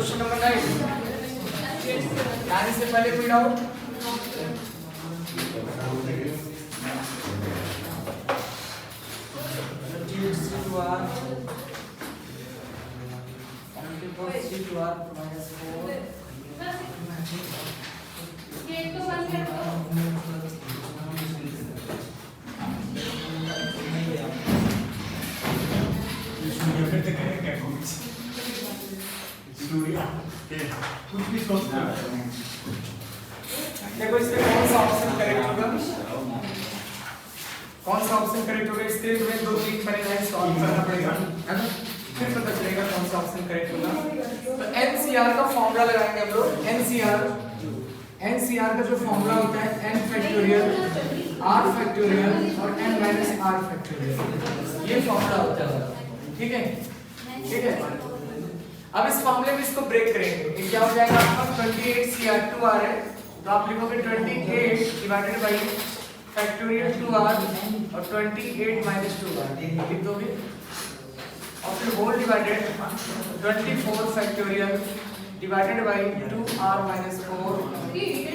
Question number 9 9 से पहले कोई डाउट? देखो इसमें कौन सा ऑप्शन करेक्ट होगा? कौन सा ऑप्शन करेक्ट होगा? इसके लिए दो तीन पहले लाइन सॉल्व करना पड़ेगा, है ना? फिर पता चलेगा कौन सा ऑप्शन करेक्ट होगा। तो एनसीआर का फॉर्मूला लगाएंगे हम लोग। एनसीआर का जो फॉर्मूला होता है n फैक्टोरियल r फैक्टोरियल और n माइनस r फैक्टोरियल, ये फॉर्मूला होता है, ठीक है? ठीक है, अब इस फॉर्मूले में इसको ब्रेक करेंगे। ये क्या हो जाएगा आपका 28cr2r है, तो आप लिखोगे 28 डिवाइडेड बाय फैक्टोरियल 2r और 28 माइनस 2r लिख दोगे, और फिर whole divided 24 factorial divided by 2r minus 4। Hit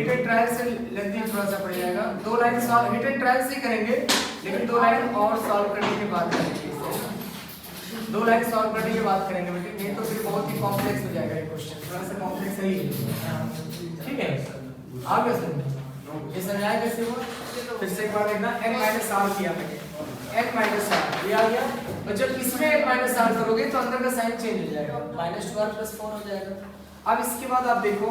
and trial से लेंथी थोड़ा सा पड़ जाएगा। दो line solve hit and trial से करेंगे, लेकिन दो लाइन और सॉल्व करने के बाद करेंगे। दो लाइन सॉल्व करने के बाद करेंगे बेटे, नहीं तो फिर बहुत ही कॉम्प्लेक्स हो जाएगा ये क्वेश्चन, थोड़ा सा कॉम्प्लेक्स है ही, ठीक है? आगे समझो, ये समझाया कैसे हुआ? फिर से एक बार देखना, n माइनस r किया मैंने, n माइनस r ये आ गया, और जब इसमें n माइनस r करोगे तो अंदर का साइन चेंज हो जाएगा, -2r + 4 हो जाएगा। अब इसके बाद आप देखो,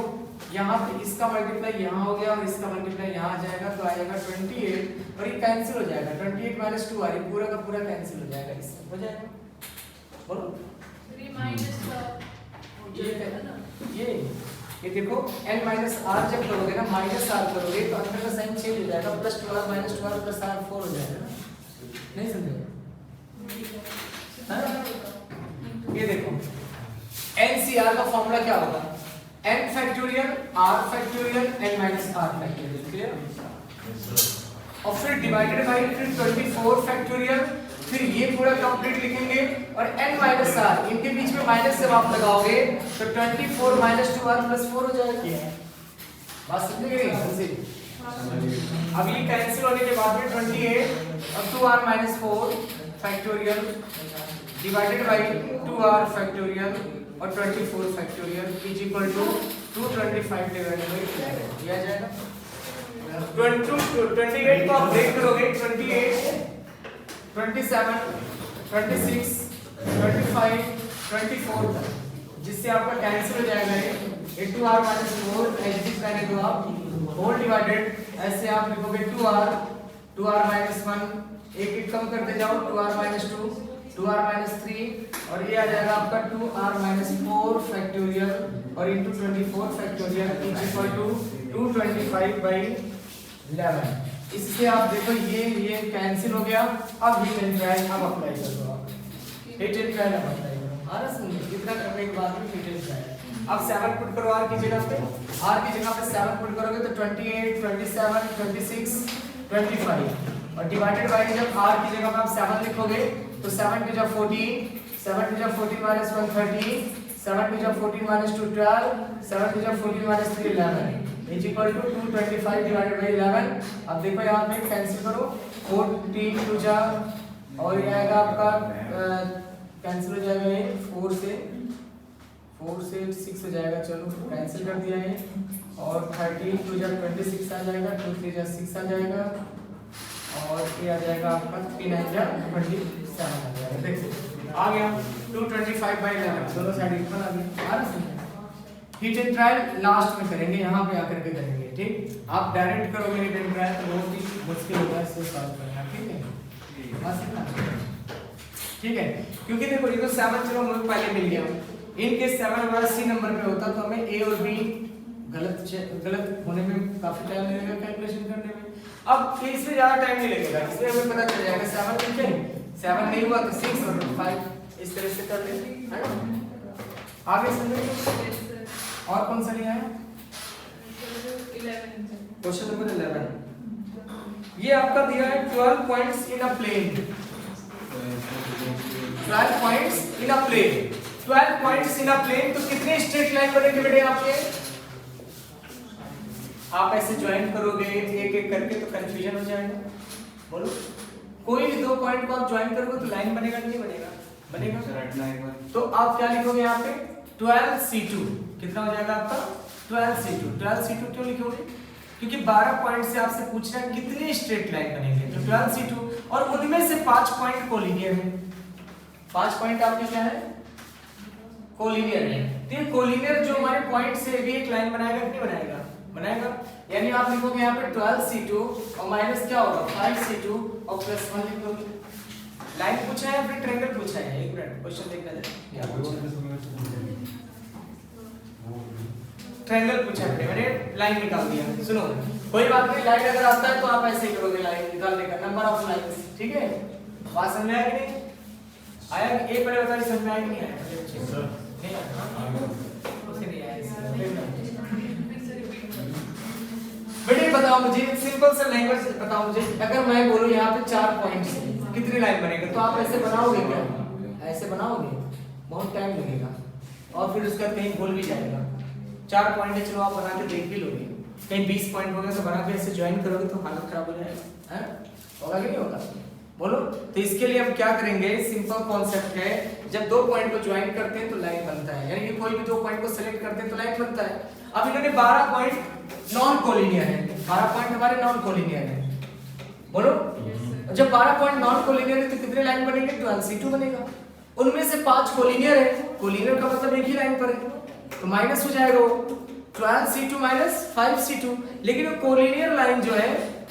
यहाँ पे इसका मल्टीप्लाई यहाँ हो गया और इसका मल्टीप्लाई यहाँ आ जाएगा, तो आएगा 28 और ये कैंसिल हो जाएगा, 28 माइनस 2r ये पूरा का पूरा कैंसिल हो जाएगा, इससे हो जाएगा। बोलो 3 माइनस ये देखो n माइनस r जब करोगे ना, माइनस r करोगे तो अंदर का साइन चेंज हो जाएगा, +2r माइनस 2r + r 4 हो जाएगा, नहीं समझे? ये देखो NCR का फॉर्मूला क्या होगा? n factorial r factorial n minus r factorial, clear? और फिर डिवाइडेड बाय फिर 24 फैक्टोरियल, फिर ये पूरा कंप्लीट लिखेंगे और n माइनस r, इनके बीच में माइनस जब आप लगाओगे तो 24 माइनस 2r + 4 हो जाएगा। बात समझ गए? अब ये कैंसिल होने के बाद में 28 और 2r minus 4 factorial divided by 2r factorial और 24 factorial is equal to 225 divided by 2 ये आ जाएगा। 28 को आप ब्रेक करोगे, 28 27 26 25 24 तक, जिससे आपका कैंसिल हो जाएगा ये 2r माइनस 4 एग्जिट करने दो आप, होल डिवाइडेड ऐसे आप लिखोगे 2r माइनस 1, एक एक कम करते जाओ, 2r माइनस 2 2r माइनस 3 और ये आ जाएगा आपका 2r माइनस 4 फैक्टोरियल और into 24 factorial is equal to 225/11। इससे आप देखो ये कैंसिल हो गया। अब हिट एंड ट्रायल अब अप्लाई कर दो, आप हिट एंड ट्रायल अब अप्लाई करो। आ रहा समझ? इतना करने के बाद में हिट एंड ट्रायल। अब 7 पुट करो r की जगह पे, r की जगह पे 7 पुट करोगे तो 28 27 26 25 और डिवाइडेड बाय जब r की जगह पे आप 7 लिखोगे तो 7 की जगह 14 7 की जगह 14 माइनस 1 13 7 की जगह 14 माइनस 2 12 7 की जगह 14 minus 3 11 is equal to 225 divided by 11। अब देखो यहाँ पे कैंसिल करो, 14 2 जा और ये आएगा आपका कैंसिल हो जाएगा, ये 4 से 6 हो जाएगा, चलो कैंसिल कर दिया है, और 13 2 जा 26 आ जाएगा, 2 3 जा 6 आ जाएगा और ये आ जाएगा आपका 3 9 जा 27 आ जाएगा। देखो आ गया 225/11, दोनों साइड इक्वल आ गए। हिट एंड ट्रायल लास्ट में करेंगे, यहाँ पे आकर के करेंगे, ठीक? आप डायरेक्ट करोगे हिट एंड ट्रायल तो बहुत ही मुश्किल होगा इसको सॉल्व करना, ठीक है? बस इतना, ठीक है? क्योंकि देखो ये तो 7 चलो हमें पहले मिल गया, इनके 7 हमारा सी नंबर पे होता तो हमें ए और बी गलत होने में काफी टाइम लगेगा कैलकुलेशन करने में। अब इसमें ज्यादा टाइम नहीं लगेगा, इसलिए हमें पता चल जाएगा 7 लिखे, 7 नहीं हुआ तो 6 और 5 इस तरह से कर लेते हैं, है ना? आगे समझो और कौन सा लिया है? क्वेश्चन नंबर 11 ये आपका दिया है 12 points in a plane, 12 points in a plane, 12 points in a plane, तो कितने स्ट्रेट लाइन बनेंगे बेटे आपके? आप ऐसे ज्वाइन करोगे एक एक करके तो कंफ्यूजन हो जाएगा। बोलो, कोई भी दो पॉइंट को आप ज्वाइन करोगे तो लाइन बनेगा कि नहीं बनेगा? बनेगा। तो आप क्या लिखोगे यहाँ पे? 12C2 कितना हो जाएगा आपका? 12C2। 12C2 क्यों लिखोगे? क्योंकि 12 पॉइंट से आपसे पूछ रहा है कितने स्ट्रेट लाइन बनेंगे, तो 12C2, और उनमें से 5 पॉइंट कोलिनियर है। 5 पॉइंट आपके क्या है? कोलिनियर है। तो ये कोलिनियर जो हमारे पॉइंट से भी एक लाइन बनाएगा कि नहीं बनाएगा? बनाएगा। यानी आप लिखोगे यहाँ पे 12C2 और माइनस क्या होगा? 5C2 और प्लस 1 लिखोगे। लाइन पूछा है फिर ट्रायंगल पूछा है? एक मिनट क्वेश्चन देखना जरा क्या पूछा है। ट्रायंगल पूछा है, मैंने लाइन निकाल दिया। सुनो, कोई बात नहीं, लाइन अगर आता है तो आप ऐसे ही करोगे, लाइन निकालने का नंबर ऑफ लाइंस, ठीक है? बात समझ में आया कि नहीं आया? एक पहले बताइए समझ में आया कि नहीं आया? नहीं आया, उसे नहीं आया। बेटे बताओ मुझे, सिंपल सा लैंग्वेज बताओ मुझे, अगर मैं बोलूं यहाँ पे 4 पॉइंट्स हैं, कितनी लाइन बनेगा? तो आप ऐसे बनाओगे क्या? ऐसे बनाओगे? बहुत टाइम लगेगा और फिर उसका कहीं भूल भी जाएगा। 4 पॉइंट है, चलो आप बना के देख भी लोगे, कहीं 20 पॉइंट हो गया तो बना के ऐसे ज्वाइन करोगे तो हालत खराब हो जाएगा, है? होगा कि नहीं होगा? बोलो। तो इसके लिए हम क्या करेंगे? सिंपल कॉन्सेप्ट है, जब दो पॉइंट को ज्वाइन करते हैं तो लाइन बनता है, यानी कि कोई भी दो पॉइंट को सिलेक्ट करते हैं तो लाइन बनता है। अब इन्होंने 12 पॉइंट नॉन कोलिनियर है, 12 पॉइंट हमारे नॉन कोलिनियर है। बोलो, जब 12 पॉइंट नॉन कोलिनियर है तो कितने लाइन बनेंगे? 12C2 बनेगा। उनमें से 5 कोलिनियर है, कोलिनियर का मतलब एक ही लाइन पर है, तो माइनस हो जाएगा वो 12C2 माइनस 5C2। लेकिन वो कोलिनियर लाइन जो है,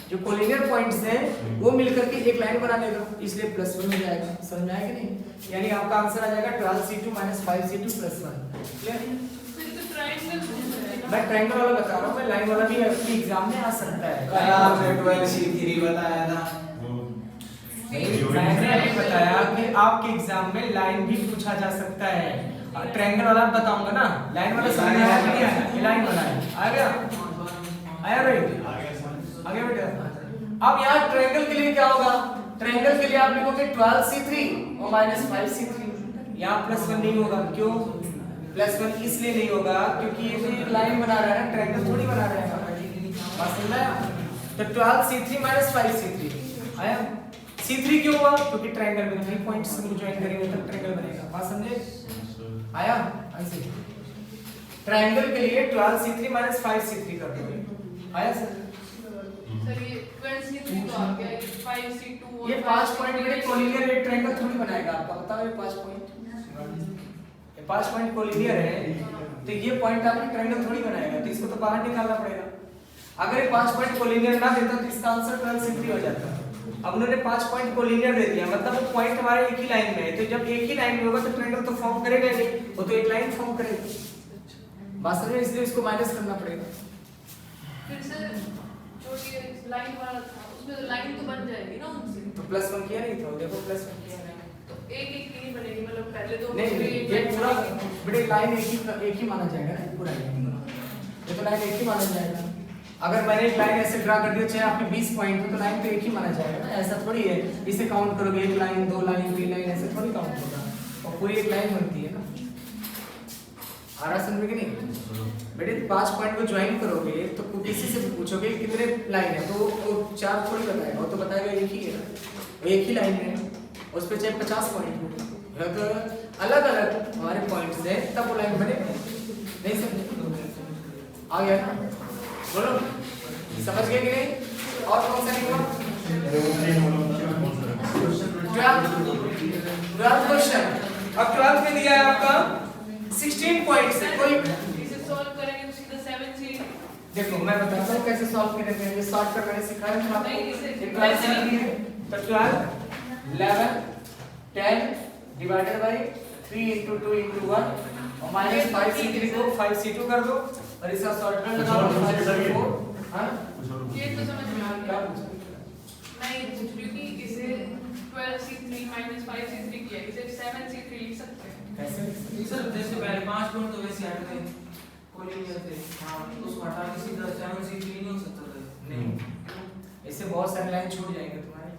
जो कोलिनियर पॉइंट्स हैं, वो मिलकर के एक लाइन बना लेगा, इसलिए प्लस 1 हो जाएगा। समझ में आया कि नहीं? यानी आपका आंसर आ जाएगा 12C2 minus 5C2 plus 1। Clear? मैं ट्रायंगल वाला बता रहा हूँ, मैं लाइन वाला भी आपके एग्जाम में आ सकता है। आपने 12C3 बताया था, मैंने बताया कि आपके एग्जाम में लाइन भी पूछा जा सकता है। ट्रायंगल वाला बताऊंगा ना, लाइन वाला समझ में आया कि नहीं आया? ये लाइन वाला है, आ गया? आया रे? आ गया बेटा। अब यहाँ ट्रायंगल के लिए क्या होगा? ट्रायंगल के लिए आप लिखोगे 12C3 और माइनस 5C3। यहाँ प्लस 1 नहीं होगा, क्यों? प्लस 1 इसलिए नहीं होगा क्योंकि ये तो एक लाइन बना रहा है ना, ट्रायंगल थोड़ी बना रहा है। बात समझ में आया? तो 12C3 माइनस 5C3 आया। C3 क्यों हुआ? क्योंकि ट्रायंगल में 3 पॉइंट्स हम ज्वाइन करेंगे तब ट्रायंगल बनेगा। बात समझे? आया? ऐसे ट्रायंगल के लिए 12C3 माइनस 5C3 कर दोगे। आया सर? सर ये 12C3 तो आ गया, ये 5C2 ये 5 पॉइंट मेरे कोलिनियर एक ट्रायंगल थोड़ी बनाएगा आपका, बताओ ये 5 पॉइंट। ये 5 पॉइंट कोलिनियर है, तो ये पॉइंट आपके ट्रायंगल थोड़ी बनाएगा, तो इसको तो बाहर निकालना पड़ेगा। अगर ये 5 पॉइंट कोलिनियर ना देता तो इसका आंसर 12C3 हो जाता। अब उन्होंने 5 पॉइंट कोलिनियर दे दिया, मतलब वो पॉइंट हमारे एक ही लाइन में है, तो जब एक ही लाइन में होगा तो ट्रायंगल तो फॉर्म करेगा नहीं, वो तो एक लाइन फॉर्म करेगा। बात समझ में? इसलिए इसको माइनस करना पड़ेगा। फिर सर जो ये लाइन वाला था उसमें तो लाइन तो बन जाएगी ना उनसे, तो प्लस 1 किया नहीं था, देखो प्लस 1 किया नहीं, तो एक एक की नहीं बनेगी, मतलब पहले दो नहीं ये पूरा बड़े लाइन एक ही माना जाएगा ना, पूरा ये तो लाइन एक ही माना जाएगा। अगर मैंने एक लाइन ऐसे ड्रा कर दिया, चाहे आपके 20 पॉइंट हो तो लाइन तो एक ही माना जाएगा ना, ऐसा थोड़ी है इसे काउंट करोगे 1 लाइन 2 लाइन 3 लाइन ऐसे थोड़ी काउंट होगा, और पूरी एक लाइन बनती है ना। आ रहा समझ में कि नहीं बेटे? 5 पॉइंट को ज्वाइन करोगे तो किसी से भी पूछोगे कितने लाइन है, तो वो 4 थोड़ी बताएगा, वो तो बताएगा एक ही है, वो एक ही लाइन है, उस पे चाहे 50 पॉइंट हो, तो अलग अलग हमारे पॉइंट्स हैं तब वो लाइन बनेगा। नहीं समझे? आ गया ना? बोलो, समझ गए कि नहीं? और कौन सा लिखो? 12 क्वेश्चन। अब 12 में दिया है आपका 16 पॉइंट्स है, कोई इसे सॉल्व करेंगे तो सीधा 7C। देखो मैं बताता हूँ कैसे सॉल्व करेंगे, ये शॉर्ट कट मैंने सिखाया था आपको। नहीं, इसे 12 से लिए तो 12 11 10 डिवाइडेड बाय 3 into 2 into 1 और माइनस 5C3 को 5C2 कर दो और इसका शॉर्टकट लगाओ 5C4। हां ये तो समझ में आ क्या गया। पूछा? मैं ये पूछ रही हूँ कि इसे 12C3 माइनस 5C3 किया, इसे 7C3 लिख सकते हैं कैसे लिख सकते हैं? सर जैसे पहले 5 पॉइंट तो वैसे हट गए, कोलिनियर थे, हाँ तो उसको हटा के सीधा 7C3 नहीं हो सकता था? नहीं, इससे बहुत सारे लाइन छूट जाएंगे तुम्हारे।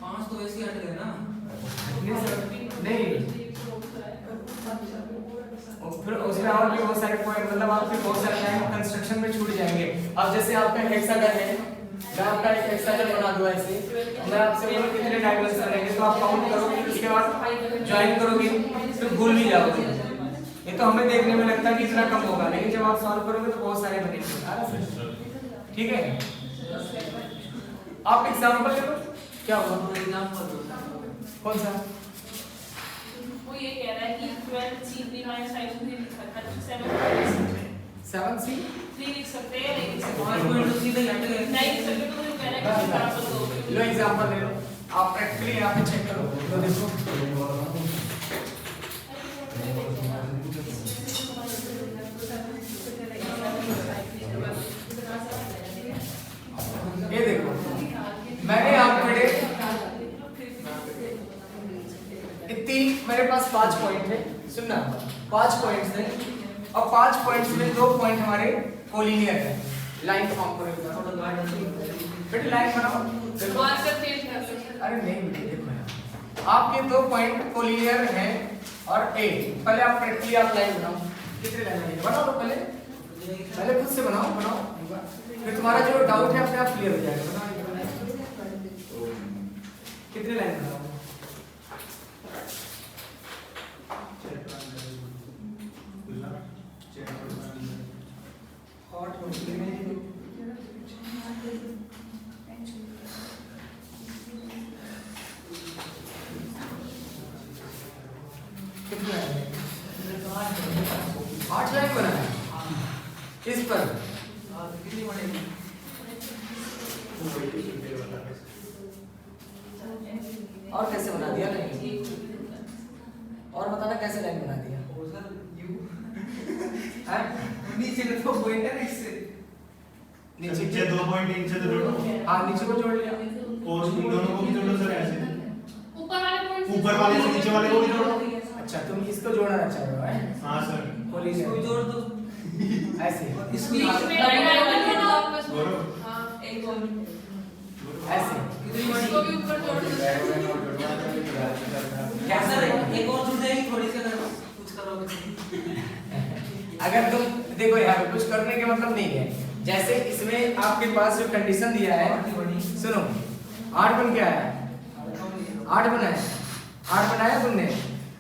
5 तो वैसे हट गए ना। नहीं इसमें और भी बहुत सारे पॉइंट मतलब आपके बहुत सारे टाइम कंस्ट्रक्शन में छूट जाएंगे। अब जैसे आपका हेक्सागन है, मैं आपका एक हेक्सागन बना दूं ऐसे, मैं आपसे बोलूं कितने डायमेंशन रहेंगे तो आप काउंट करोगे, फिर उसके बाद ज्वाइन करोगे, फिर भूल भी जाओगे। ये तो हमें देखने में लगता है कि इतना कम होगा, लेकिन जब आप सॉल्व करोगे तो बहुत सारे बनेंगे। ठीक है, आप एग्जांपल ले लो, क्या होगा एग्जांपल दो। कौन सा? वो ये कह रहा है कि 12c3 5c3 लिख सकता है, 7c 7c 3 लिख सकते हैं, नहीं लिख सकते और पॉइंट तो सीधे हट गए। नहीं लिख सकते तो वो कह रहा है कि एग्जांपल दो। लो एग्जांपल ले लो, आप प्रैक्टिकली यहाँ पे चेक करो तो देखो ये देखो मैंने आपको तीन, मेरे पास 5 पॉइंट है, सुनना 5 पॉइंट्स है और 5 पॉइंट्स में 2 पॉइंट हमारे कोलिनियर है, लाइन फॉर्म करेगा। बेटे लाइन बनाओ, मार्कर चेंज कर सकते हैं। अरे नहीं बेटे देखो आपके 2 पॉइंट कोलिनियर हैं और ए, पहले आप प्रैक्टिकली आप लाइन बनाओ, कितने लाइन बनेंगे बनाओ तो पहले खुद से बनाओ, फिर तुम्हारा जो डाउट है अपने आप क्लियर हो जाएगा। बनाओ कितने लाइन बनाओ? कितना है? 8 लाइन बना है इस पर। कितनी बनेगी? और कैसे बना दिया नहीं? और बताना कैसे लाइन बना दिया? नीचे का तो पॉइंट है ना, इससे नीचे 2 पॉइंट नीचे तो जोड़ो, हाँ नीचे को जोड़ लिया और इन दोनों को भी जोड़ो सर ऐसे, ऊपर वाले पॉइंट ऊपर वाले से नीचे वाले को भी जोड़ो। अच्छा तुम इसको जोड़ना चाह रहे हो हैं? हाँ सर, इसको जोड़ दो। ऐसे इसको बीच में लाइन लगानी है आपस में। जोड़ो। हां एक और ऐसे इसको भी ऊपर जोड़ दो। क्या सर एक और जुड़ जाएगी थोड़ी सी, अगर कुछ करोगे। अगर तुम देखो यार कुछ करने के मतलब नहीं है, जैसे इसमें आपके पास जो कंडीशन दिया है, सुनो 8 बन के आया, 8 बना है, 8 बनाया तुमने।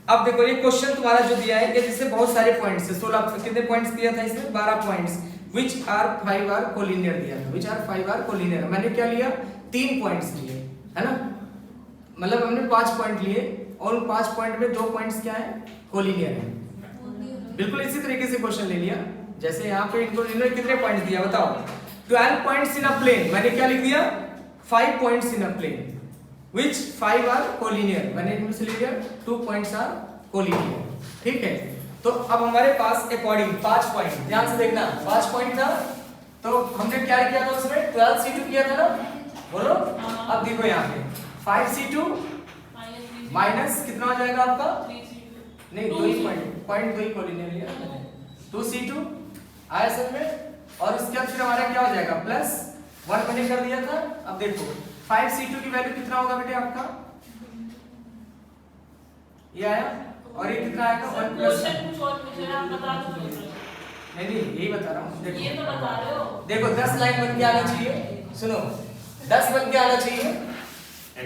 अब देखो ये क्वेश्चन तुम्हारा जो दिया है कि जिससे बहुत सारे पॉइंट्स है, 16 कितने पॉइंट्स दिया था इसमें? 12 points, which are 5 are collinear दिया था, which are 5 are कोलिनियर। मैंने क्या लिया? 3 पॉइंट्स लिए, है ना, मतलब हमने 5 पॉइंट लिए और उन 5 पॉइंट में 2 पॉइंट्स क्या है? कोलिनियर है। बिल्कुल इसी तरीके से क्वेश्चन ले लिया, जैसे यहाँ पे इनको इन्होंने कितने पॉइंट्स दिया बताओ? 12 पॉइंट्स इन अ प्लेन, मैंने क्या लिख दिया? 5 points in a plane which 5 are collinear, मैंने इनमें से ले लिया 2 पॉइंट्स आर कोलिनियर। ठीक है, तो अब हमारे पास अकॉर्डिंग 5 पॉइंट, ध्यान से देखना 5 पॉइंट था, तो हमने क्या किया था उसमें? 12c2 किया था ना, बोलो। अब देखो यहाँ पे 5c2 माइनस कितना हो जाएगा आपका? नहीं 2 ही पॉइंट 2 ही कोलिनियर लिया, 2c2 आया सब में, और इसके बाद फिर हमारा क्या हो जाएगा? प्लस 1 मैंने कर दिया था। अब देखो 5c2 की वैल्यू कितना होगा बेटे आपका? ये आया, और ये कितना आएगा? 1 प्लस क्वेश्चन कुछ और पूछ रहे हैं, आप बता दो। नहीं यही बता रहा हूँ। ये तो बता रहे हो। देखो 10 लाइन बन के आना चाहिए, सुनो 10 बन के आना चाहिए,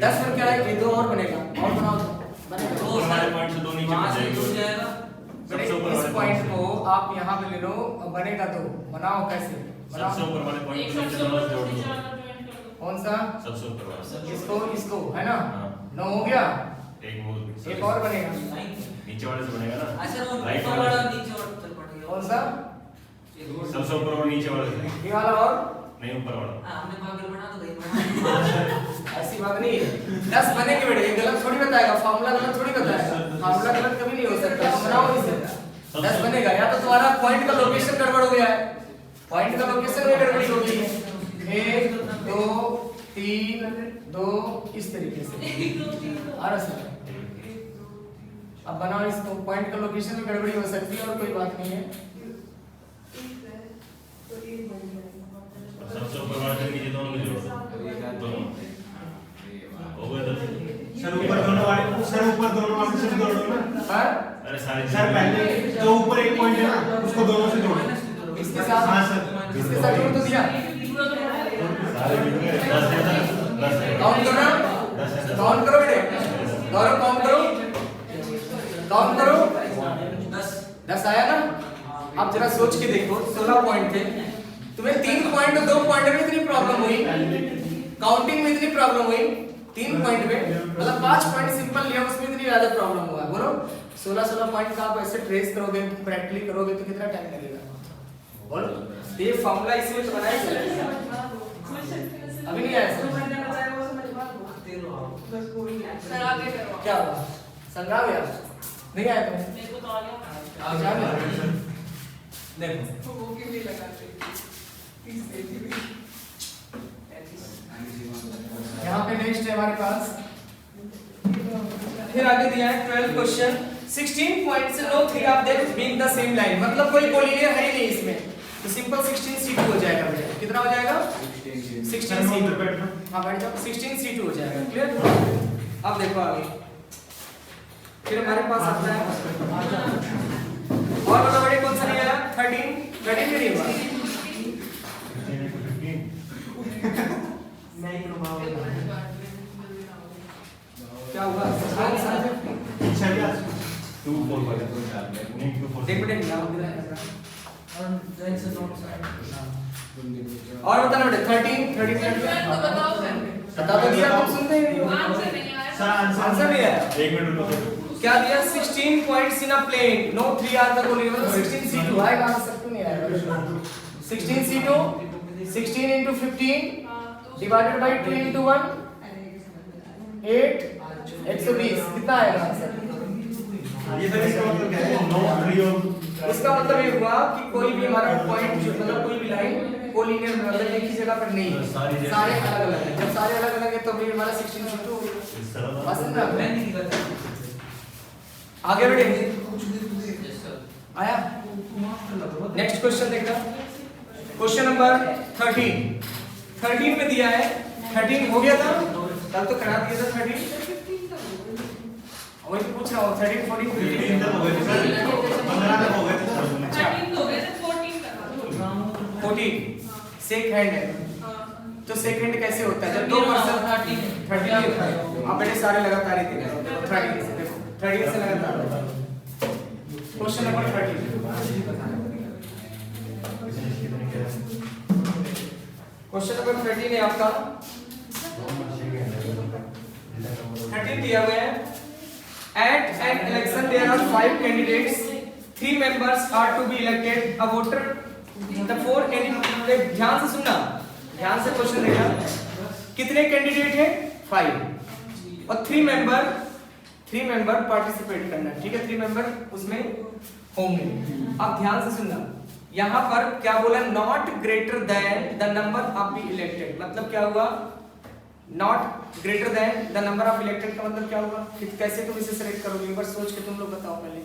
10 बन के आए, ये 2 और बनेगा, और बनाओ बनेगा। ऊपर वाले पॉइंट से 2 नीचे वहां से बच जुड़ जाएगा। जाएगा। सबसे ऊपर इस वाले पॉइंट को आप यहाँ पे ले लो, बनेगा 2, बनाओ कैसे? बनाओ सबसे ऊपर वाले एक पॉइंट सबसे से ऊपर जोड़ नीचे दो। वाला ज्वाइन कर दो। कौन सा? सबसे ऊपर वाला इसको है ना, हाँ। 9 हो गया, एक वो एक और बनेगा, नीचे वाले से बनेगा ना, अच्छा वो राइट ऊपर वाले वाला से। नीचे और चल पड़ेगा। कौन सा? सबसे ऊपर और नीचे वाले से, ये वाला, और नहीं ऊपर वाला। हमने पागल बना तो गई बना। ऐसी बात नहीं है, 10 बनेंगे बेटे, ये गलत थोड़ी बताएगा, फार्मूला गलत थोड़ी बताएगा, फार्मूला गलत कभी नहीं हो सकता, तो बनाओ इसे 10 बनेगा। या तो तुम्हारा पॉइंट का लोकेशन गड़बड़ हो गया है, पॉइंट का लोकेशन में गड़बड़ी हो गई है, 1 2 3 2 इस तरीके से आ रहा सर। अब बनाओ इसको, पॉइंट का लोकेशन में गड़बड़ी हो सकती है और कोई बात नहीं है। सबसे ऊपर वाले से नीचे दोनों को जोड़ो, दोनों हो गए 10। सर ऊपर दोनों वाले से भी जोड़ दो ना। पर अरे सारे सर पहले जो ऊपर एक पॉइंट है ना उसको दोनों से जोड़ो। इसके साथ हाँ सर। इसके साथ जोड़ तो दिया। सारे जुड़ गए 10 है ना 10 है काउंट करो ना, 10 है काउंट करो बेटे, गौरव काउंट करो, काउंट करो। 10 आया ना। अब जरा सोच के देखो, 16 पॉइंट थे, तुम्हें 3 पॉइंट और 2 पॉइंट में इतनी प्रॉब्लम हुई, काउंटिंग में इतनी प्रॉब्लम हुई, 3 पॉइंट में मतलब 5 पॉइंट सिंपल लिया उसमें इतनी ज्यादा प्रॉब्लम हुआ। बोलो 16 पॉइंट का आप ऐसे ट्रेस करोगे, प्रैक्टिकली करोगे तो कितना टाइम लगेगा? बोलो ये फॉर्मूला इसमें तो बनाया चलेगा, अभी नहीं आया सर। सर आगे करो। क्या हुआ? संग्राम गया नहीं आया तुम्हें? मेरे को तो आ गया। आ गया। देखो वो की भी लगाते 30 दे दी। यहाँ पे नेक्स्ट है हमारे पास, फिर आगे दिया है 12 क्वेश्चन। 16 पॉइंट से no 3 of them being the same line, मतलब कोई कोलिनियर है ही नहीं इसमें, तो सिंपल 16C2 हो जाएगा बेटा। कितना हो जाएगा? 16C2। हाँ बैठ जाओ, 16C2 हो जाएगा। क्लियर? अब देखो आगे फिर हमारे पास आता है और बताओ बेटे कौन सा नहीं आया? 13 भी नहीं हुआ। क्या हुआ? अच्छा क्या 2 4 नहीं 2 4 देख बेटे नाम दिया है और और बताना बेटे 13 तो बताओ सर। बता तो दिया, तुम सुनते ही नहीं हो। आंसर नहीं आया। सर आंसर नहीं आया। 1 मिनट रुको। क्या दिया? 16 points in a plane, no 3 are the collinear, 16C2 आएगा आंसर, क्यों नहीं आएगा? 16C2 16 into 15 divided by 2 into 1 8 120 कितना आएगा आंसर? ये सर इसका मतलब क्या है? नो 3 और इसका मतलब ये हुआ कि कोई भी हमारा पॉइंट जो मतलब कोई भी लाइन कोलिनियर मतलब एक ही जगह पर नहीं है, सारे अलग अलग हैं। जब सारे अलग अलग है तो भी हमारा 16C2 हो गया। बस समझा? आगे बढ़े, आया नेक्स्ट क्वेश्चन देखना। क्वेश्चन नंबर 13 में दिया है, 13 हो गया था तब तो करा दिया था 13, वही तो पूछ रहा हूँ 13 14 15 तक हो गए थे सर, 15 तक हो गए थे सर। अच्छा 13 तो हो गए थे, 14 करवा। 14 सेक हैंड है, हाँ। तो सेक हैंड कैसे होता है? जब दो पर्सन 13 होता है, आप बेटे सारे लगातार ही देख 13 से, देखो 13 से लगातार। क्वेश्चन नंबर 13 क्वेश्चन नंबर 13 है आपका, 13 दिया हुआ है। At an election there are 5 candidates, 3 members are to be elected. A voter, the 4 candidates, ध्यान से सुनना, ध्यान से क्वेश्चन देखना। कितने कैंडिडेट हैं? 5 और 3 मेंबर पार्टिसिपेट करना, ठीक है? 3 मेंबर उसमें होंगे। अब ध्यान से सुनना, यहाँ पर क्या बोला? Not greater than the number of the elected, मतलब क्या हुआ? Not greater than the number of elected का मतलब क्या हुआ? कैसे तुम इसे सेलेक्ट करोगे? एक बार सोच के तुम लोग बताओ पहले।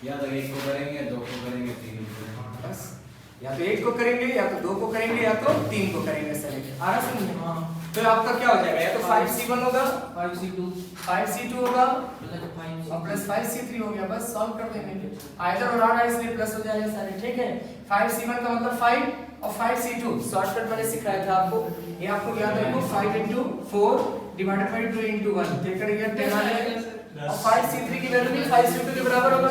या तो 1 को करेंगे, 2 को करेंगे, 3 को करेंगे। बस या तो 1 को करेंगे, या तो 2 को करेंगे, या तो 3 को करेंगे सेलेक्ट। आ रहा समझ में? तो आपका क्या हो जाएगा? या तो 5C1 होगा, 5C2 होगा और प्लस 5C3 हो गया। बस सॉल्व कर देंगे, आइदर और आ रहा है इसलिए प्लस हो जाएगा सारे, ठीक है? 5C1 का मतलब 5 और 5C2 शॉर्टकट मैंने सिखाया था आपको, ये आपको याद रखो। 5 into 4 divided by 2 into 1 देखकर ये 10 आ जाएगा और 5C3 की वैल्यू भी 5C2 के बराबर होगा,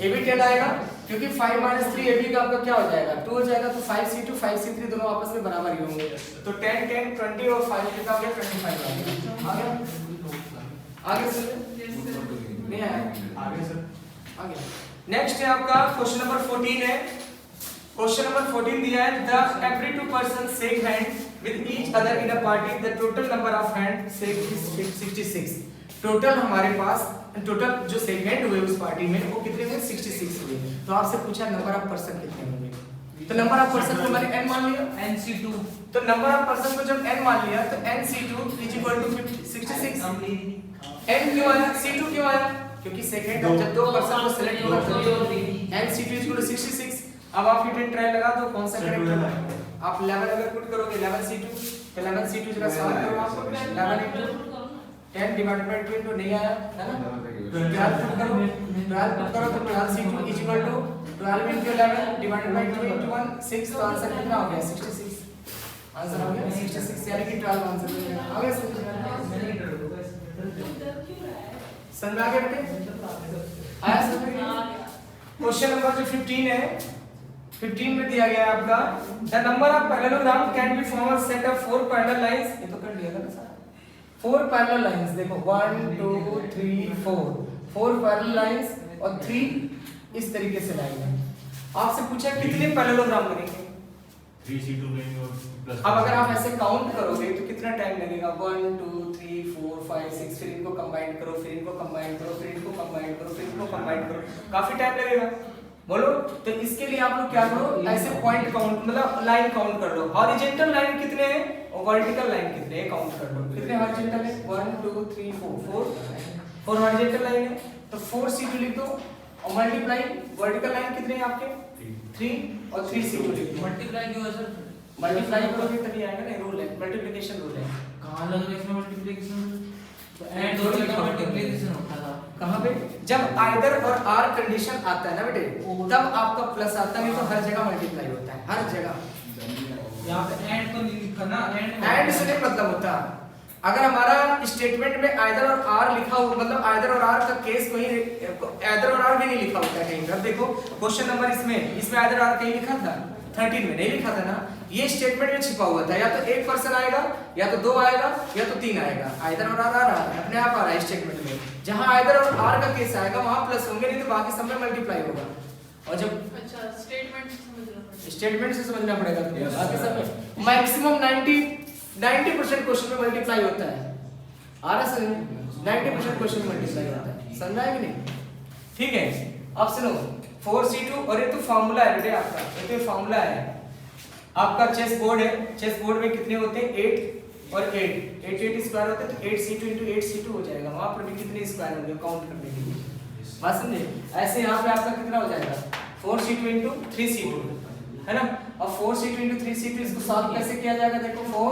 ये भी 10 आएगा क्योंकि 5 - 3 AB का आपका क्या हो जाएगा? 2 हो जाएगा। तो 5C2 5C3 दोनों आपस में बराबर ही होंगे, तो 10 10 20 और 5 कितना हो गया? 25 आ गया। आगे सर नहीं आया, आगे सर आगे नेक्स्ट है आपका क्वेश्चन नंबर 14 है। क्वेश्चन नंबर 14 दिया है, the every 2 person shake hand with each other in a party, the total number of hand shake is 66। Total हमारे पास टोटल जो शेक हैंड हुए उस पार्टी में वो कितने हुए? 66 हुए। तो आपसे पूछा नंबर ऑफ पर्सन कितने होंगे, तो नंबर ऑफ पर्सन को मैंने n मान लिया, NC2 तो नंबर ऑफ पर्सन को जब n मान लिया तो NC2 = 66। n क्यों आया? C2 क्यों आया? क्योंकि सेकंड जब दो पर्सन को सिलेक्ट होगा तो NC2 = 66। अब आप हिट एंड ट्राई लगा दो, कौन सा करेक्ट होगा? आप 11 अगर पुट करोगे 11C2 तो 11C2 जरा सॉल्व करो आप। 11 × 10 / 2 नहीं आया है ना? 12 पुट करो 12 तो 12c2 is equal to 12 into 11 divided by 2 into 1 6 तो आंसर कितना हो गया 66 आंसर हो गया 66 यानी कि 12 आंसर हो गया आ गया समझ में आ गया बेटे आया समझ में क्वेश्चन नंबर जो 15 है 15 में दिया गया है आपका the number of parallelogram can be form a set of 4 parallel lines ये तो कर लिया था ना सर 4 पैरेलल लाइंस देखो 1 2 3 4 पैरेलल लाइंस और 3 इस तरीके से लाइन है आपसे पूछा कितने पैरेललोग्राम बनेंगे 3c2 लेंगे और प्लस अब अगर आप ऐसे काउंट करोगे तो कितना टाइम लगेगा 1 2 3 4 5 6 फिर इनको कंबाइन करो फिर इनको कंबाइन करो फिर इनको कंबाइन करो फिर इनको कंबाइन करो काफी टाइम लगेगा बोलो तो इसके लिए आप लोग क्या करो ऐसे पॉइंट काउंट मतलब लाइन काउंट कर लो हॉरिजॉन्टल लाइन कितने हैं और वर्टिकल लाइन कितने हैं काउंट कर लो कितने हॉरिजॉन्टल है 1 2 3 4 4 हॉरिजॉन्टल लाइन है तो 4c2 लिख दो और मल्टीप्लाई वर्टिकल लाइन कितने हैं आपके 3 और 3c2 लिख दो मल्टीप्लाई क्यों है सर मल्टीप्लाई करोगे तभी आएगा ना रूल है मल्टीप्लिकेशन रूल है कहां लग रहा है इसमें मल्टीप्लिकेशन तो ऐड दो का मल्टीप्लिकेशन होता था कहां पे जब आइदर और आर कंडीशन आता है ना बेटे तब आपका प्लस आता है नहीं तो हर जगह मल्टीप्लाई होता है हर जगह यहां पे ऐड तो नहीं लिखा ना ऐड से नहीं मतलब होता अगर हमारा स्टेटमेंट में आइदर और आर लिखा हो मतलब आइदर और आर का केस कोई आइदर और आर भी नहीं लिखा होता है कहीं अब देखो क्वेश्चन नंबर इसमें आइदर और कहीं लिखा था 13 में नहीं लिखा था ना ये स्टेटमेंट में छिपा हुआ था या तो एक पर्सन आएगा या तो 2 आएगा या तो 3 आएगा आइदर और आर आ रहा है अपने आप आ रहा है स्टेटमेंट में जहां आइदर और आर का केस आएगा वहां प्लस होंगे नहीं तो बाकी सब में मल्टीप्लाई होगा और जब अच्छा स्टेटमेंट से समझना पड़ेगा तुम्हें बाकी सब में मैक्सिमम 90% क्वेश्चन में मल्टीप्लाई होता है आ रहा है 90% क्वेश्चन में मल्टीप्लाई होता है समझ आया कि नहीं ठीक है अब सुनो 4c2 और ये तो फार्मूला है बेटे आपका ये तो फार्मूला है आपका चेस बोर्ड है चेस बोर्ड में कितने होते हैं 8 और 8 8 स्क्वायर होते हैं तो 8c2 into 8c2 हो जाएगा वहां पर भी कितने स्क्वायर होंगे काउंट करने के लिए बात समझे ऐसे यहाँ पे आपका कितना हो जाएगा 4c2 into 3c2 है ना अब 4c2 into 3c2 इसको सॉल्व कैसे किया जाएगा देखो 4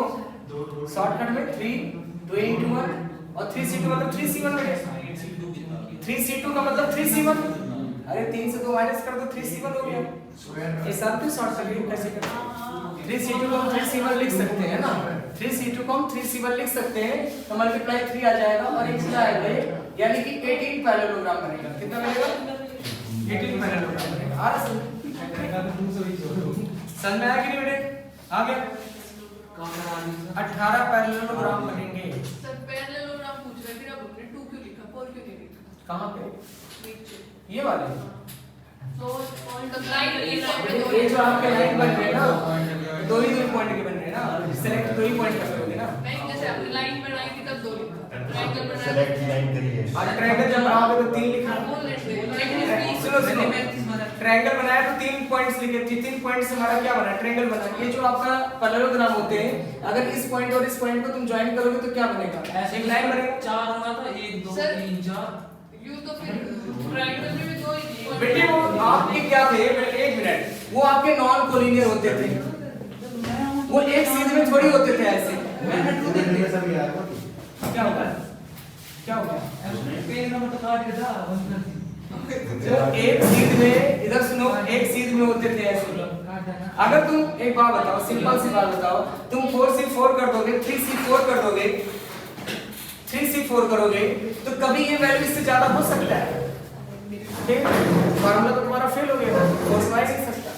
शॉर्टकट में 3 2 into 1 और 3c2 मतलब 3c1 बेटे 3c2 का मतलब 3c1 अरे 3 से 2 माइनस कर दो 3c1 हो गया ये सब तो शॉर्ट सर्किट कैसे करते 3c2 को हम 3c1 लिख सकते हैं ना 3c2 को हम 3c1 लिख सकते हैं तो मल्टीप्लाई 3 आ जाएगा और एक क्या आएगा यानी कि 18 पैरेललोग्राम बनेगा कितना बनेगा 18 पैरेललोग्राम बनेगा आ रहा समझ में आया कि नहीं बेटे आ गया 18 पैरेललोग्राम बनेंगे सर पैरेललोग्राम पूछ रहे थे अब आपने 2 क्यों लिखा 4 क्यों नहीं लिखा कहां पे नीचे ये वाले तो पॉइंट लाइन ये जो आपके लाइन बन रहे हैं ना दो ही पॉइंट के बन रहे हैं ना सिलेक्ट 2 ही पॉइंट कर लोगे ना नहीं जैसे आपने लाइन बनाई थी तब 2 लिखा ट्रायंगल बनाया सेलेक्ट लाइन करिए और ट्रायंगल जब बनाओगे तो 3 लिखा बोल रहे सुनो सुनो ट्रायंगल बनाया तो 3 पॉइंट्स लिखे थे 3 पॉइंट से हमारा क्या बना ट्रायंगल बना ये जो आपका पैरेललोग्राम होते हैं अगर इस पॉइंट और इस पॉइंट को तुम ज्वाइन करोगे तो क्या बनेगा ऐसे एक लाइन बनेगा 4 होगा था 1 2 सर, 3 4 यू तो फिर ट्रायंगल में भी 2 ही बेटे वो आपके क्या थे एक मिनट वो आपके नॉन कोलिनियर होते थे वो एक सीध में थोड़ी होते थे ऐसे मैंने 2 देख लिया सब यार क्या होगा क्या होगा पेज नंबर तो काट दिया था वो एक सीध में इधर सुनो एक सीध में होते थे ऐसे अगर तुम एक बात बताओ सिंपल सी बात बताओ तुम 4c4 कर दोगे 3c4 कर दोगे 3c4 करोगे तो कभी ये वैल्यू इससे ज्यादा हो सकता है ठीक फार्मूला तो तुम्हारा फेल हो गया फोर्स वाई नहीं सकता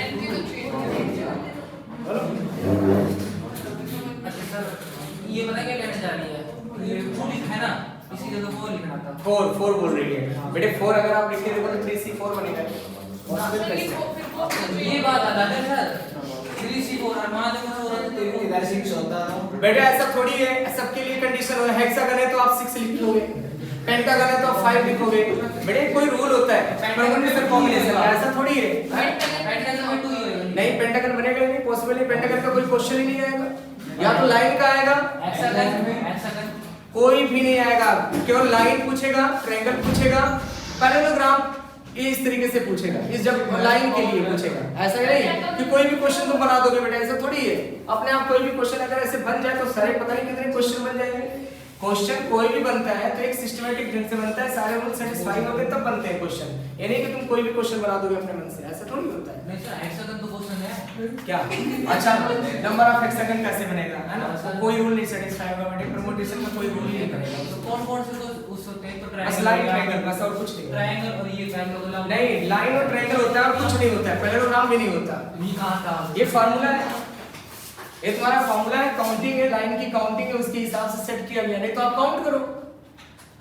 एनपी तो चेंज बोलो अच्छा सर ये पता क्या कहने जा रही है ये 2 लिखा है ना इसी जगह 4 लिखना था 4 बोल रही है बेटे 4 अगर आप लिख के देखो तो 3c4 बनेगा पॉसिबल कैसे ये बात अलग है सर 3c4 और मान लो 4 तो इधर 6 होता है बेटा ऐसा थोड़ी है सबके लिए कंडीशन हो हेक्सागन है तो आप 6 लिख लोगे पेंटागन है तो आप 5 लिखोगे बेटे कोई रूल होता है परमानेंट कॉम्बिनेशन ऐसा थोड़ी है पेंटागन में 2 ही होगा नहीं पेंटागन बनेगा नहीं पॉसिबल है पेंटागन का कोई क्वेश्चन ही नहीं आएगा या तो लाइन का आएगा हेक्सागन कोई भी नहीं आएगा केवल लाइन पूछेगा ट्रायंगल पूछेगा पैरेललोग्राम ये इस तरीके से पूछेगा इस जब लाइन के लिए पूछेगा ऐसा नहीं कि कोई भी क्वेश्चन तुम बना दोगे बेटा ऐसा थोड़ी है अपने आप कोई भी क्वेश्चन अगर ऐसे बन जाए तो सारे पता नहीं कितने क्वेश्चन बन जाएंगे क्वेश्चन कोई भी बनता है तो एक सिस्टमैटिक ढंग से बनता है, सारे रूल सेटिस्फाई होते हैं तब बनते हैं क्वेश्चन। ये नहीं कि तुम कोई भी क्वेश्चन बना दोगे अपने मन से, ऐसा थोड़ी होता है। नहीं सर हेक्सागन तो क्वेश्चन है क्या अच्छा नंबर ऑफ हेक्सागन कैसे बनेगा, है ना? कोई रूल नहीं सेटिस्फाई होगा बेटे, परमुटेशन में कोई रूल नहीं बनेगा। तो कौन से तो उस होते हैं तो बस लाइन ट्रायंगल बस और कुछ नहीं। ट्रायंगल और ये पैरेललोग्राम नहीं, लाइन और ट्रायंगल होता है और कुछ नहीं होता है, पैरेललोग्राम भी नहीं होता। ये कहां था? ये फार्मूला है, ये तुम्हारा फार्मूला है, काउंटिंग है, लाइन की काउंटिंग है, उसके हिसाब से सेट किया गया। नहीं तो आप काउंट करो,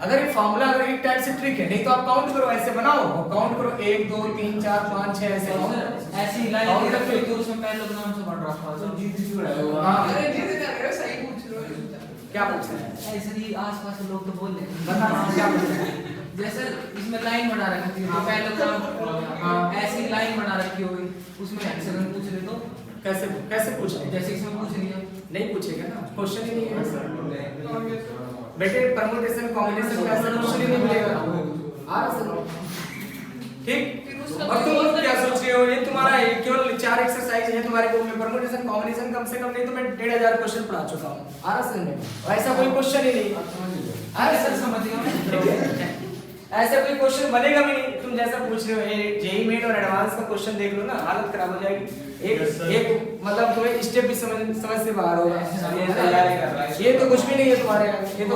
अगर ये फार्मूला अगर एक टाइप से ट्रिक है, नहीं तो आप काउंट करो, ऐसे बनाओ और काउंट करो 1 2 3 4 5 6 ऐसे काउंट। ऐसी लाइन दे रखी तो उसमें पैरेललोग्राम से बन रहा था। हां अरे जीत कर रहे हो, सही पूछ रहे हो। क्या पूछ रहे हैं? ऐसे ही आसपास के लोग तो बोल रहे हैं बता क्या पूछ रहे हैं? जैसे इसमें लाइन बना रखी है तो पैरेललोग्राम हाँ। ऐसी लाइन बना रखी होगी उसमें हेक्सागन पूछ रहे तो कैसे कैसे पूछ रहे हैं? जैसे इसमें पूछ रही है नहीं पूछेगा ना, क्वेश्चन ही नहीं है बेटे। परमुटेशन कॉम्बिनेशन का ऐसा क्वेश्चन ही नहीं मिलेगा। आ रहा समझ? ठीक। और तुम लोग क्या सोच रहे हो, ये तुम्हारा केवल 4 एक्सरसाइज है तुम्हारे बुक में, परमुटेशन कॉम्बिनेशन कम से कम नहीं तो मैं 1500 क्वेश्चन पढ़ा चुका हूं। आ रहा समझ में? और ऐसा कोई क्वेश्चन ही नहीं। आ रहा सर समझ गया ठीक है, ऐसा कोई क्वेश्चन बनेगा भी नहीं। तुम जैसा पूछ रहे हो, ये जेईई मेन और एडवांस का क्वेश्चन देख लो ना, हालत खराब हो जाएगी। एक मतलब तुम्हें स्टेप भी समझ से बाहर होगा। ये तो कुछ भी नहीं है तुम्हारे, ये तो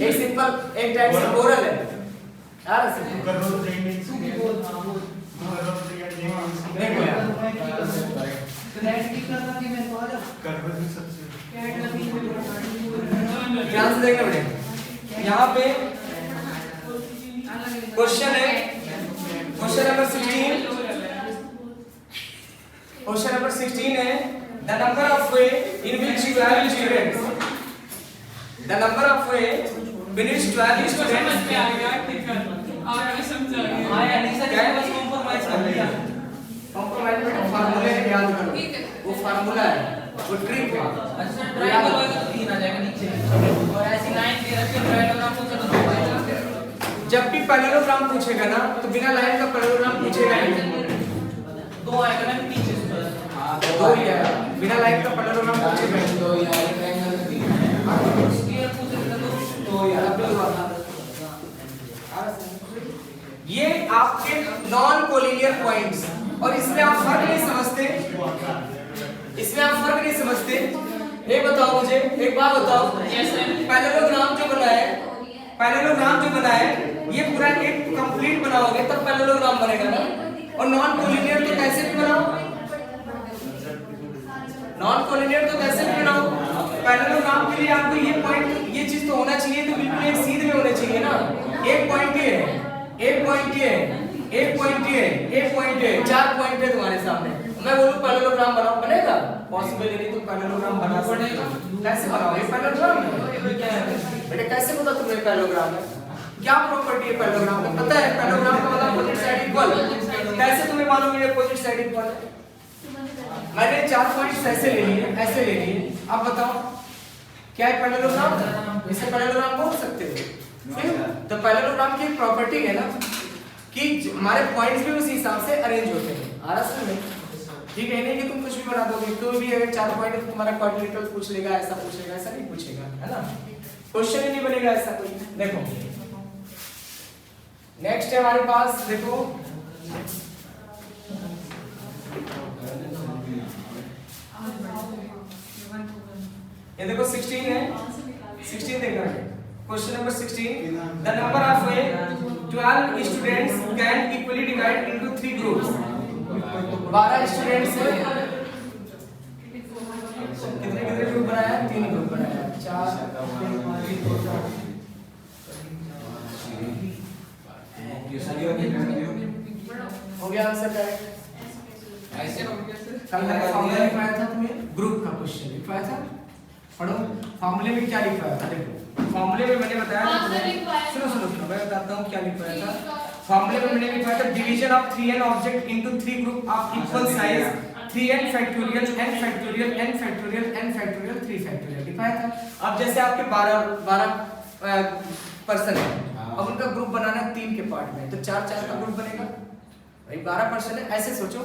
एक सिंपल एक टाइप से ओरल है यार। देखो यार ध्यान से देखना बेटे, यहाँ पे क्वेश्चन है, क्वेश्चन नंबर 16, क्वेश्चन नंबर 16 है the number of way in which you have students, the number of way in which 12 students समझ में आ गया, ठीक है आगे समझा गया। हां यार नहीं सर बस कॉम्प्रोमाइज कर लिया। कॉम्प्रोमाइज में फार्मूले है, याद करो वो फार्मूला है, वो ट्रिक है। अच्छा ट्रायंगल होगा तो 3 आ जाएगा नीचे और ऐसी लाइन दे रखी है पैरेललोग्राम पूछे तो 2 आएगा। जब भी पैरेललोग्राम पूछेगा ना तो बिना लाइन का पैरेललोग्राम पूछेगा नहीं, 2 आएगा ना नीचे से। हां 2 ही आएगा, बिना लाइन का पैरेललोग्राम पूछेगा नहीं। 2 यार ट्रायंगल में 3 स्क्वायर पूछ रहे तो तो यार अब ये आपके नॉन कोलिनियर पॉइंट्स, और इसमें आप फर्क नहीं समझते, इसमें आप फर्क नहीं समझते। ये बताओ मुझे एक बात बताओ, पैरेललोग्राम जो बना है, पैरेललोग्राम जो बना है ये पूरा एक कंप्लीट बनाओगे तब पैरेललोग्राम बनेगा ना। और नॉन कोलिनियर तो कैसे भी बनाओ, नॉन कोलिनियर तो कैसे भी बनाओ। पैरेललोग्राम के लिए आपको ये पॉइंट, ये चीज तो होना चाहिए, तो बिल्कुल एक सीध में होने चाहिए ना। एक पॉइंट ये है, एक पॉइंट ये है, एक पॉइंट ये है, एक पॉइंट ये, 4 पॉइंट है तुम्हारे सामने। मैं बोलूं पैरेललोग्राम बनाओ, बनेगा? पॉसिबल नहीं, तुम पैरेललोग्राम बना सकते हो। कैसे बनाओगे पैरेललोग्राम? बेटे कैसे पता तुम्हें पैरेललोग्राम है? क्या प्रॉपर्टी है पैरेललोग्राम का? पता है पैरेललोग्राम का मतलब अपोजिट साइड इक्वल। कैसे तुम्हें मालूम है अपोजिट साइड इक्वल है? मैंने 4 पॉइंट्स ऐसे ले लिए, ऐसे ले लिए। अब बताओ क्या है पैरेललोग्राम? इसे पैरेललोग्राम बोल सकते हो। तो पैरेललोग्राम की एक प्रॉपर्टी है ना कि हमारे पॉइंट्स भी उसी हिसाब से अरेंज होते हैं। आ रहा समझ में? ठीक है, नहीं कि तुम कुछ भी बना दोगे, कोई भी अगर 4 पॉइंट तुम्हारा क्वाड्रिलेटरल पूछ लेगा, ऐसा पूछ लेगा, ऐसा नहीं पूछेगा, है ना? क्वेश्चन ही नहीं बनेगा ऐसा कोई। देखो नेक्स्ट है हमारे पास, देखो ये देखो 16 है, 16 देखना है। Question number 16, the number of 12 students can equally divide into 3 groups. 12 students से कितने कितने ग्रुप बनाया? 3 ग्रुप बनाया, 4 हो गया आंसर करेक्ट। ऐसे हो गया सर। कल मैंने फॉर्मूला लिखवाया था तुम्हें, ग्रुप का क्वेश्चन लिखवाया था, पढ़ो फॉर्मूले में क्या लिखवाया था। देखो फॉर्मूले में मैंने बताया था, सुनो सुनो सुनो मैं बताता हूँ क्या लिखवाया था। फॉर्मूले में मैंने लिखवाया था division of 3n object into 3 group of equal size 3n factorial n factorial n factorial n factorial 3 factorial लिखवाया था। अब जैसे आपके 12 पर्सन है, अब उनका ग्रुप बनाना है 3 के पार्ट में, तो 4 4 का ग्रुप बनेगा भाई, 12 पर्सन है। ऐसे सोचो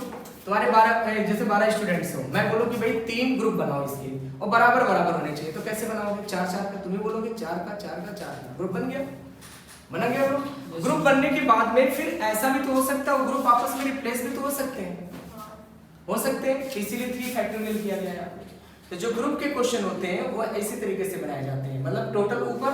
तुम्हारे 12 जैसे 12 स्टूडेंट्स हो, मैं बोलूँ कि भाई 3 ग्रुप बनाओ इसके और बराबर बराबर होने चाहिए, तो कैसे बनाओगे? 4-4 का, तुम्हें बोलोगे 4 का 4 का 4 का, ग्रुप बन गया, बना गया ग्रुप। ग्रुप बनने के बाद में फिर ऐसा भी तो हो सकता है ग्रुप आपस में रिप्लेस भी तो हो सकते हैं, हो सकते हैं, इसीलिए 3 फैक्टोरियल किया गया है। तो जो ग्रुप के क्वेश्चन होते हैं वो इसी तरीके से बनाए जाते हैं, मतलब टोटल ऊपर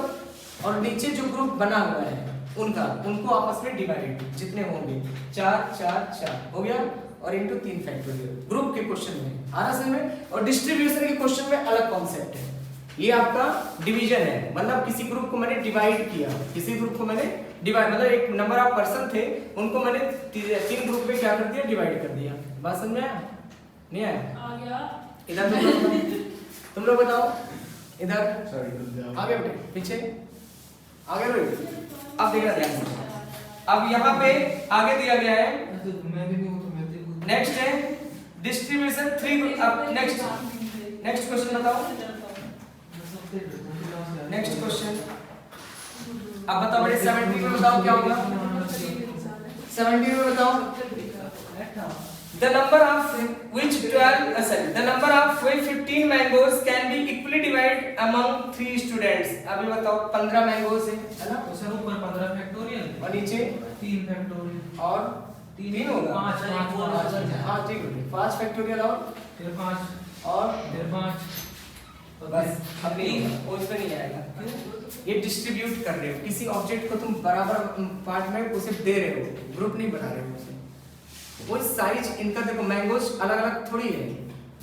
और नीचे जो ग्रुप बना हुआ है उनको आपस में डिवाइड जितने होंगे 4 4 4 हो गया और इनटू 3 फैक्टोरियल ग्रुप के क्वेश्चन में आ रहा समझ में। और डिस्ट्रीब्यूशन के क्वेश्चन में अलग कॉन्सेप्ट है, ये आपका डिवीजन है, मतलब किसी ग्रुप को मैंने डिवाइड किया, किसी ग्रुप को मैंने डिवाइड मतलब एक नंबर ऑफ पर्सन थे उनको मैंने 3 ग्रुप में क्या कर दिया, डिवाइड कर दिया। बात समझ में आया? नहीं आया? आ गया। इधर तुम लोग बताओ, इधर आगे बेटे, पीछे आगे रोहित, अब देखना ध्यान से। अब यहाँ पे आगे दिया गया है, मैं भी नहीं हूँ तो मैं देखूँ। नेक्स्ट है डिस्ट्रीब्यूशन 3। अब नेक्स्ट क्वेश्चन बताओ, नेक्स्ट क्वेश्चन। अब बताओ बेटे 70 में बताओ क्या होगा, 70 में बताओ। The number of which 15 mangoes can be equally divided among 3 students। अभी बताओ 15 मैंगोज है ना, तो सर ऊपर 15 फैक्टोरियल और नीचे 3 फैक्टोरियल और 3 होगा, 5 हाँ ठीक है, 5 फैक्टोरियल और फिर 5 और फिर 5 बस। अब नहीं उसमें नहीं आएगा, ये डिस्ट्रीब्यूट कर रहे हो, किसी ऑब्जेक्ट को तुम बराबर पार्ट में उसे दे रहे हो, ग्रुप नहीं बना रहे हो उसे। वो साइज इनका देखो, मैंगोज अलग अलग थोड़ी है।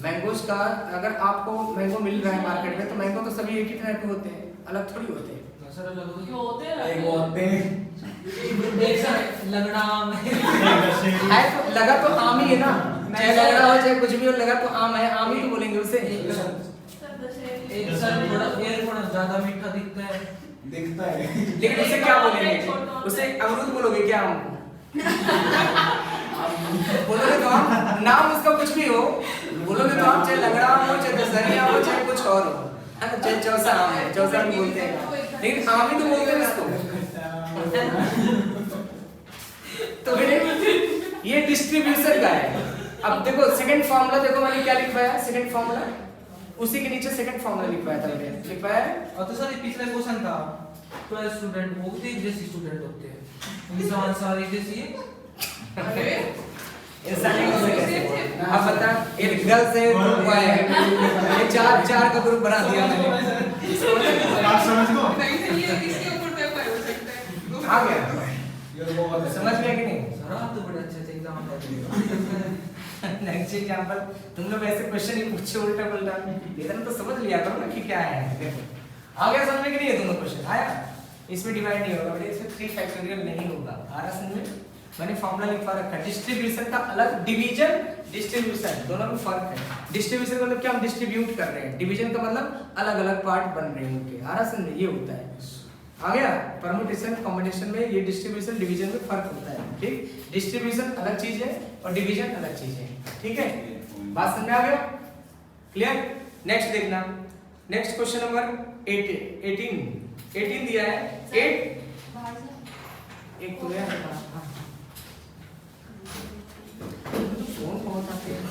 मैंगोज का अगर आपको मैंगो मिल रहा है मार्केट में तो मैंगो तो सभी एक ही तरह के होते हैं, अलग थोड़ी होते हैं। सर अलग हो जो होते हैं एक वो होते हैं देख सर लगना आम है, तो लगा तो आम ही है ना, चाहे लग रहा हो चाहे कुछ भी हो, लगा तो आम है, आम ही तो बोलेंगे उसे। एक सर थोड़ा ज्यादा मीठा दिखता है, लेकिन उसे क्या बोलेंगे, उसे अमरूद बोलोगे क्या? आम बोलोगे तो आप, नाम उसका कुछ भी हो बोलोगे तो आप, चाहे लगड़ा आम हो चाहे दशहरी आम हो चाहे कुछ और हो, है ना, चाहे चौसा आम है, चौसा भी बोलते हैं, लेकिन आम ही तो बोलते हैं इसको। तो बेटे ये डिस्ट्रीब्यूशन का है। अब देखो सेकंड फार्मूला, देखो मैंने क्या लिखवाया है, सेकंड फार्मूला उसी के नीचे सेकंड फार्मूला लिखवाया था मैंने, लिखवाया है। और तो सर ये पिछला क्वेश्चन था 12 स्टूडेंट होते हैं जैसे स्टूडेंट होते हैं, इंसान सारे जैसी इंसान कैसे? अब बता, एक गर्ल्स है ग्रुप बॉय है, ये 4 का ग्रुप बना दिया मैंने, इसको आप समझ लो। आ गया समझ में कि नहीं? सर आप तो बड़े अच्छे एग्जाम देते नेक्स्ट एग्जांपल, तुम लोग ऐसे क्वेश्चन ही पूछो उल्टा पुल्टा, इधर तो समझ लिया करो ना कि क्या है। देखो आ गया समझ में कि नहीं? है दोनों क्वेश्चन आया, इसमें डिवाइड नहीं होगा बेटे, इसमें 3 फैक्टोरियल नहीं होगा। आ रहा समझ में? मैंने फॉर्मूला लिखवा रखा है, डिस्ट्रीब्यूशन का अलग, डिवीजन डिस्ट्रीब्यूशन दोनों में फर्क है। डिस्ट्रीब्यूशन मतलब क्या, हम डिस्ट्रीब्यूट कर रहे हैं, डिवीजन का मतलब अलग अलग पार्ट बन रहे हैं उनके। आ रहा समझ में? ये होता है। आ गया? परम्यूटेशन कॉम्बिनेशन में ये डिस्ट्रीब्यूशन डिवीजन में फर्क होता है। ठीक, डिस्ट्रीब्यूशन अलग चीज है और डिवीजन अलग चीज है। ठीक है, बात समझ में आ गया? क्लियर? नेक्स्ट देखना, नेक्स्ट क्वेश्चन नंबर 18 दिया है। 8 एक तो है, फोन बहुत आते हैं,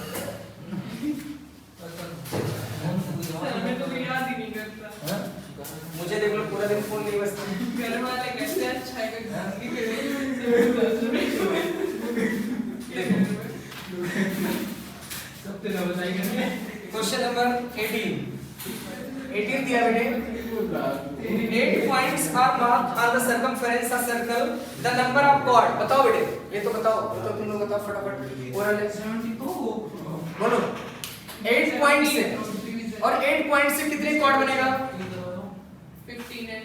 हमें तो याद ही नहीं करता। मुझे देख लो पूरा दिन फोन नहीं बजता। घर वाले कहते हैं अच्छा है कि क्वेश्चन नंबर 18 दिया बेटे। 8 points are marked on the circumference of circle. The number of chord, बताओ बेटे, ये तो बताओ, तो तुम लोग बताओ फटाफट पूरा ले। 72 बोलो 8 पॉइंट से, और 8 पॉइंट से कितने कॉर्ड बनेगा? 15 है,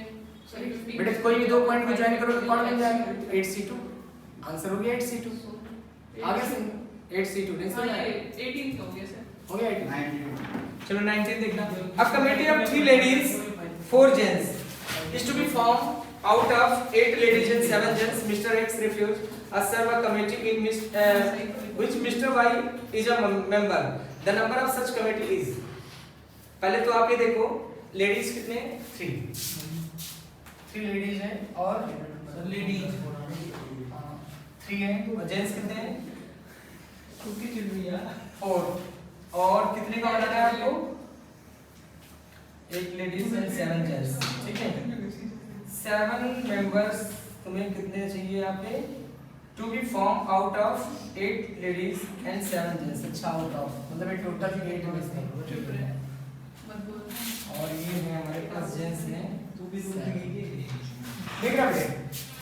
सॉरी 15 बेटे कोई भी 2 पॉइंट को ज्वाइन करो तो कॉर्ड बन जाएगा 8C2। आंसर हो गया 8C2। आगे से 8C2 नहीं हाँ, सर, ये 18 का हो गया सर। हो गया 18। चलो 19 देखना। A committee of 3 ladies 4 gents is to be formed out of 8 ladies and 7 gents. Mr. X refused to serve a committee in which Mr. Y is a member. The number of such committee is, पहले तो आप ये देखो ladies कितने? 3 ladies हैं और ladies 3 हैं, और जेंट्स कितने हैं? 4 और कितने का बनाना है आपको 8 लेडीज एंड 7 जेंट्स ठीक है 7 मेंबर्स तुम्हें कितने चाहिए यहाँ पे to be form out of 8 ladies and 7 gents अच्छा आउट ऑफ मतलब ये टोटल 8 में से और ये है हमारे पास जेंट्स हैं देख रहा है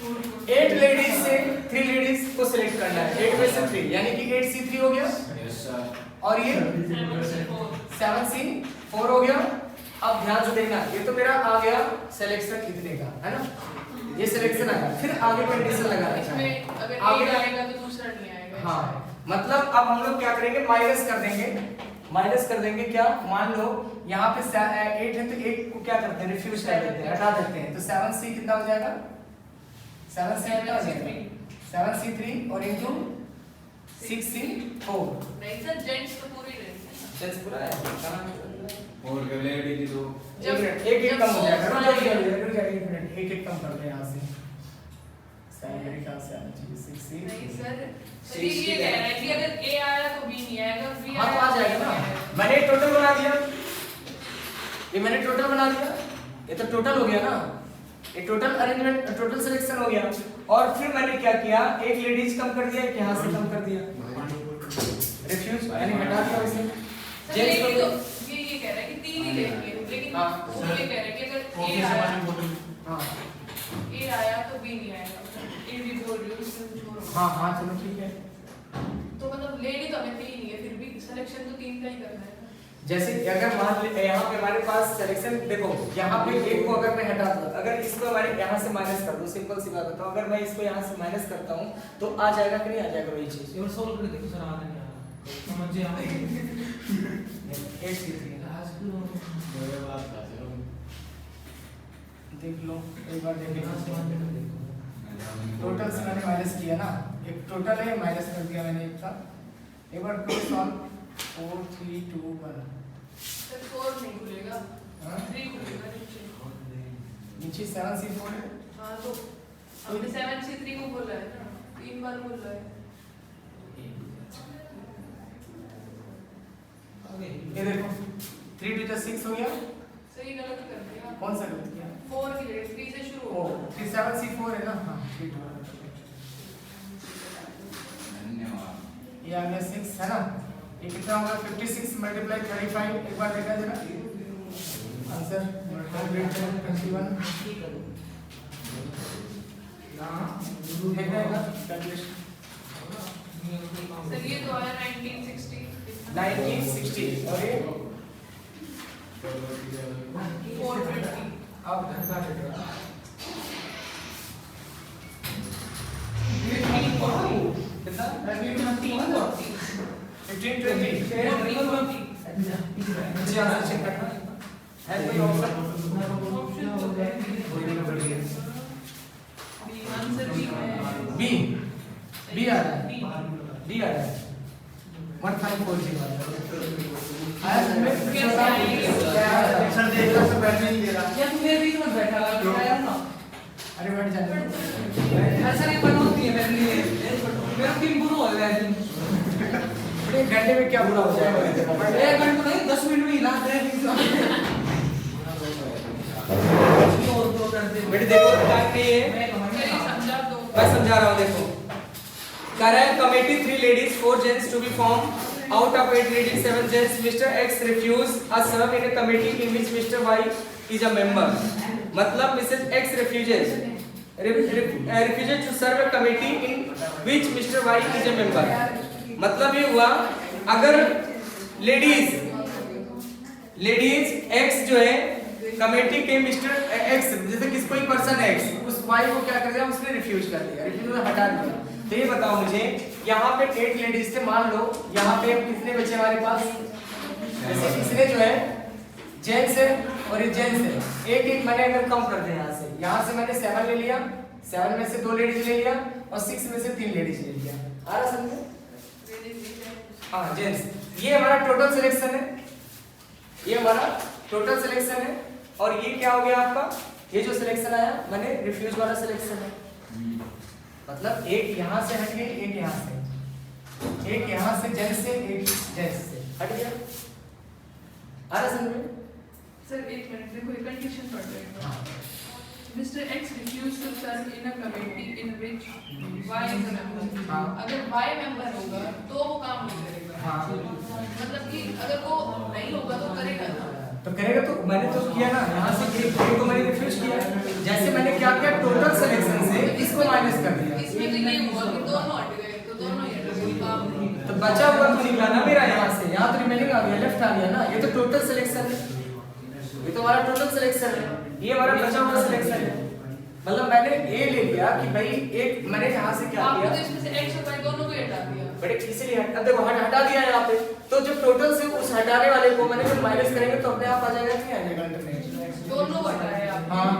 8 लेडीज से 3 लेडीज को सिलेक्ट करना है 8 में से 3 यानी कि 8C3 हो गया यस सर और ये 7C4 हो गया अब ध्यान से देखना ये तो मेरा आ गया सिलेक्शन इतने का है ना ये सिलेक्शन आया फिर आगे कंडीशन लगाना है इसमें अगर आगे एक आएगा तो दूसरा नहीं आएगा हाँ मतलब अब हम लोग क्या करेंगे माइनस कर देंगे क्या मान लो यहाँ पे 8 है तो 1 को क्या करते हैं रिफ्यूज कर देते हैं हटा देते हैं तो 7C कितना हो जाएगा 7C कितना हो जाएगा 7C3 और इनटू 6C4 नहीं सर जेंट्स तो पूरी रहेंगे जेंट्स पूरा है और के लेडी की तो एक कम हो जाएगा रुक जाइए एक मिनट एक कम कर दे यहाँ से मेरे ख्याल से आना चाहिए 6C नहीं सर ये कह रहा है कि अगर A आया तो B नहीं आएगा B हाँ तो आ जाएगा ना मैंने टोटल बना दिया ये मैंने टोटल बना दिया ये तो टोटल हो गया ना ये टोटल अरेंजमेंट टोटल सिलेक्शन हो गया और फिर मैंने क्या किया एक लेडीज कम कर दिया एक यहाँ से कम कर दिया रिफ्यूज यानी हटा दिया उसे जेंट्स को ये कह रहा है कि 3 ही लेंगे लेकिन हाँ। वो ये कह रहा है कि अगर हाँ A आया तो B नहीं आएगा A भी बोल रही हूँ उसमें छोड़ो हाँ चलो ठीक है तो मतलब लेडी तो हमें 3 ही है फिर भी सिलेक्शन तो 3 का ही करना है जैसे अगर मान ले यहाँ पे हमारे पास सिलेक्शन देखो यहाँ पे एक को अगर मैं हटा दूँ अगर इसको हमारे यहाँ से माइनस कर दूँ सिंपल सी बात बताऊँ अगर मैं इसको यहाँ से माइनस करता हूँ तो आ जाएगा कि नहीं आ जाएगा वही चीज ये सोल्व कर देखो सर आने नहीं आ रहा समझिए आप 8C3 मेरे बात का चलो देख लो एक बार देख लो टोटल से मैंने माइनस किया ना एक टोटल है माइनस कर दिया मैंने एक का एक बार टू सॉल्व 4 3 2 1 सर 4 नहीं खुलेगा हाँ? 3 खुलेगा नीचे नीचे 7C4 है हाँ तो हमने 7C3 को बोला है ना 3 बार बोल रहा है ये देखो 3 2 6 हो गया सही गलत कर दिया कौन सा गलत किया 4 की जगह 3 से शुरू ओ होगा 3 7C4 है ना हाँ 3 2 धन्यवाद ये आ गया 6 है ना ये कितना होगा 56 मल्टीप्लाई 35 एक बार देखा जरा आंसर 121 देखना है ना कैलकुलेशन सर ये तो आया 1960 1960 और ये 450 अब घंटा कितना 15 20 जी आंसर चेक करना है कोई ऑप्शन आंसर भी है बी बी आ रहा है डी आ रहा है 1540 आया तुम्हें कैसे आएंगे? सर देख लो सर बैठने नहीं दे रहा या तू मेरे बीच में बैठा है ना अरे बैठ जाने दो। ऐसा नहीं बनोती है मेरे लिए मेरा दिन बुरा हो गया है एक घंटे में क्या बुरा हो जाएगा एक घंटे नहीं 10 मिनट में हिला दे बेटे देखो क्या है ये सर ये समझा दो मैं समझा रहा हूँ देखो current committee 3 ladies 4 gents to be formed out of 8 ladies 7 gents Mr X refused a serve in a committee in which Mr Y is a member मतलब Mrs X refuses to serve a committee in which Mr Y is a member मतलब ये हुआ अगर ladies X जो है committee के mister X जैसे किस कोई पर्सन X उस Y को क्या कर दिया उसने रिफ्यूज कर दिया रिफ्यूज हटा दिया तो ये बताओ मुझे यहाँ पे 8 लेडीज थे मान लो यहाँ पे कितने बचे हमारे पास जैसे इसने जो है जेंट्स है और ये जेंट्स है एक एक मैंने अगर कम कर दिया यहाँ से मैंने 7 ले लिया 7 में से 2 लेडीज ले लिया और 6 में से 3 लेडीज ले लिया आ रहा समझ में हाँ जेंट्स ये हमारा टोटल सिलेक्शन है ये हमारा टोटल सिलेक्शन है और ये क्या हो गया आपका ये जो सिलेक्शन आया मैंने रिफ्यूज वाला सिलेक्शन है मतलब एक यहाँ से हट गई एक यहाँ से एक यहाँ से जज से, एक जज से, हट गया। आ रहा समझ में? सर एक मिनट, देखो एक कंडीशन पढ़ रहे हैं। हाँ। Mr. X refused to serve in a committee in which Y is a member. हाँ। अगर Y member होगा तो वो काम नहीं करेगा। हाँ। मतलब कि अगर वो नहीं होगा तो करेगा ना। तो करेगा, तो मैंने तो किया ना, यहाँ से एक को मैंने रिफ्यूज किया। जैसे मैंने क्या किया, टोटल सिलेक्शन से इसको माइनस कर दिया। इसमें तो ये हुआ कि दोनों हट गए, तो दोनों ही हट गए, काम नहीं। तो बचा हुआ तो निकला ना मेरा यहाँ से, यहाँ तो रिमेनिंग आ गया, लेफ्ट आ गया ना। ये तो टोटल सिलेक्शन है, ये तो हमारा टोटल सिलेक्शन है, ये हमारा बचा हुआ सिलेक्शन है। मतलब मैंने ए ले लिया कि भाई एक, मैंने यहाँ से क्या आपने किया, तो इसमें से X और Y दोनों को ही हटा दिया। बड़े इसीलिए अब देखो हटा दिया यहाँ पे, तो जब टोटल से उस हटाने वाले को मैंने जब माइनस करेंगे तो अपने आप आ जाएगा, नहीं आ जाएगा अल्टरनेट। दोनों हटाए आपने। हाँ।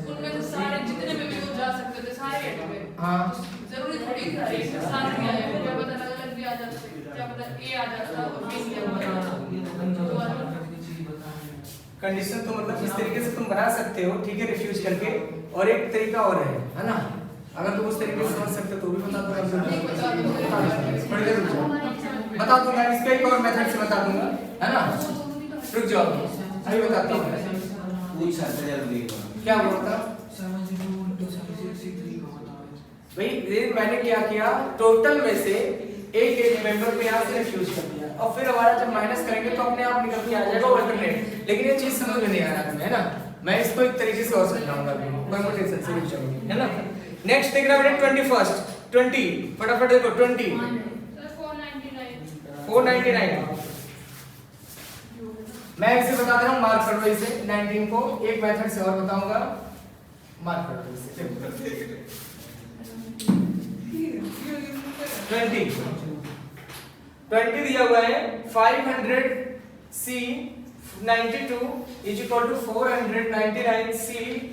उनमें से सारे जितने में भी वो जा सकते थे सारे हट गए। हाँ। जरूरी थोड़ी था एक के साथ भी आए, क्या पता अलग अलग भी आ जाते, क्या पता A आ जाता और B नहीं आ जाता। कंडीशन तो मतलब इस तरीके से तुम बना सकते हो, ठीक है, रिफ्यूज करके। और एक तरीका और है ना, अगर तुम उस तरीके से समझ सकते हो तो भी बता दूंगा, थोड़ी देर रुक जाओ, बता दूंगा इसका एक और मेथड से बता दूंगा, है ना। रुक जाओ अभी बताता हूँ। पूछ सकते जल्दी क्या हुआ था भाई, ये मैंने क्या किया, टोटल में से एक एक मेंबर पे यहाँ से रिफ्यूज कर दिया, और फिर हमारा जब माइनस करेंगे तो अपने आप निकल के आ जाएगा अल्टरनेट। लेकिन ये चीज समझ में नहीं आ रहा है ना, मैं इसको एक तरीके से और समझाऊंगा अभी, परमुटेशन से रुक जाऊंगी, है ना। नेक्स्ट देखना बेटा 21 20, फटाफट देखो 20 499। मैं इसे बता दे रहा हूँ, मार्क कर लो इसे 19 को, एक मेथड से और बताऊंगा, मार्क कर लो इसे 20 दिया हुआ है 500C 92 is equal to 499C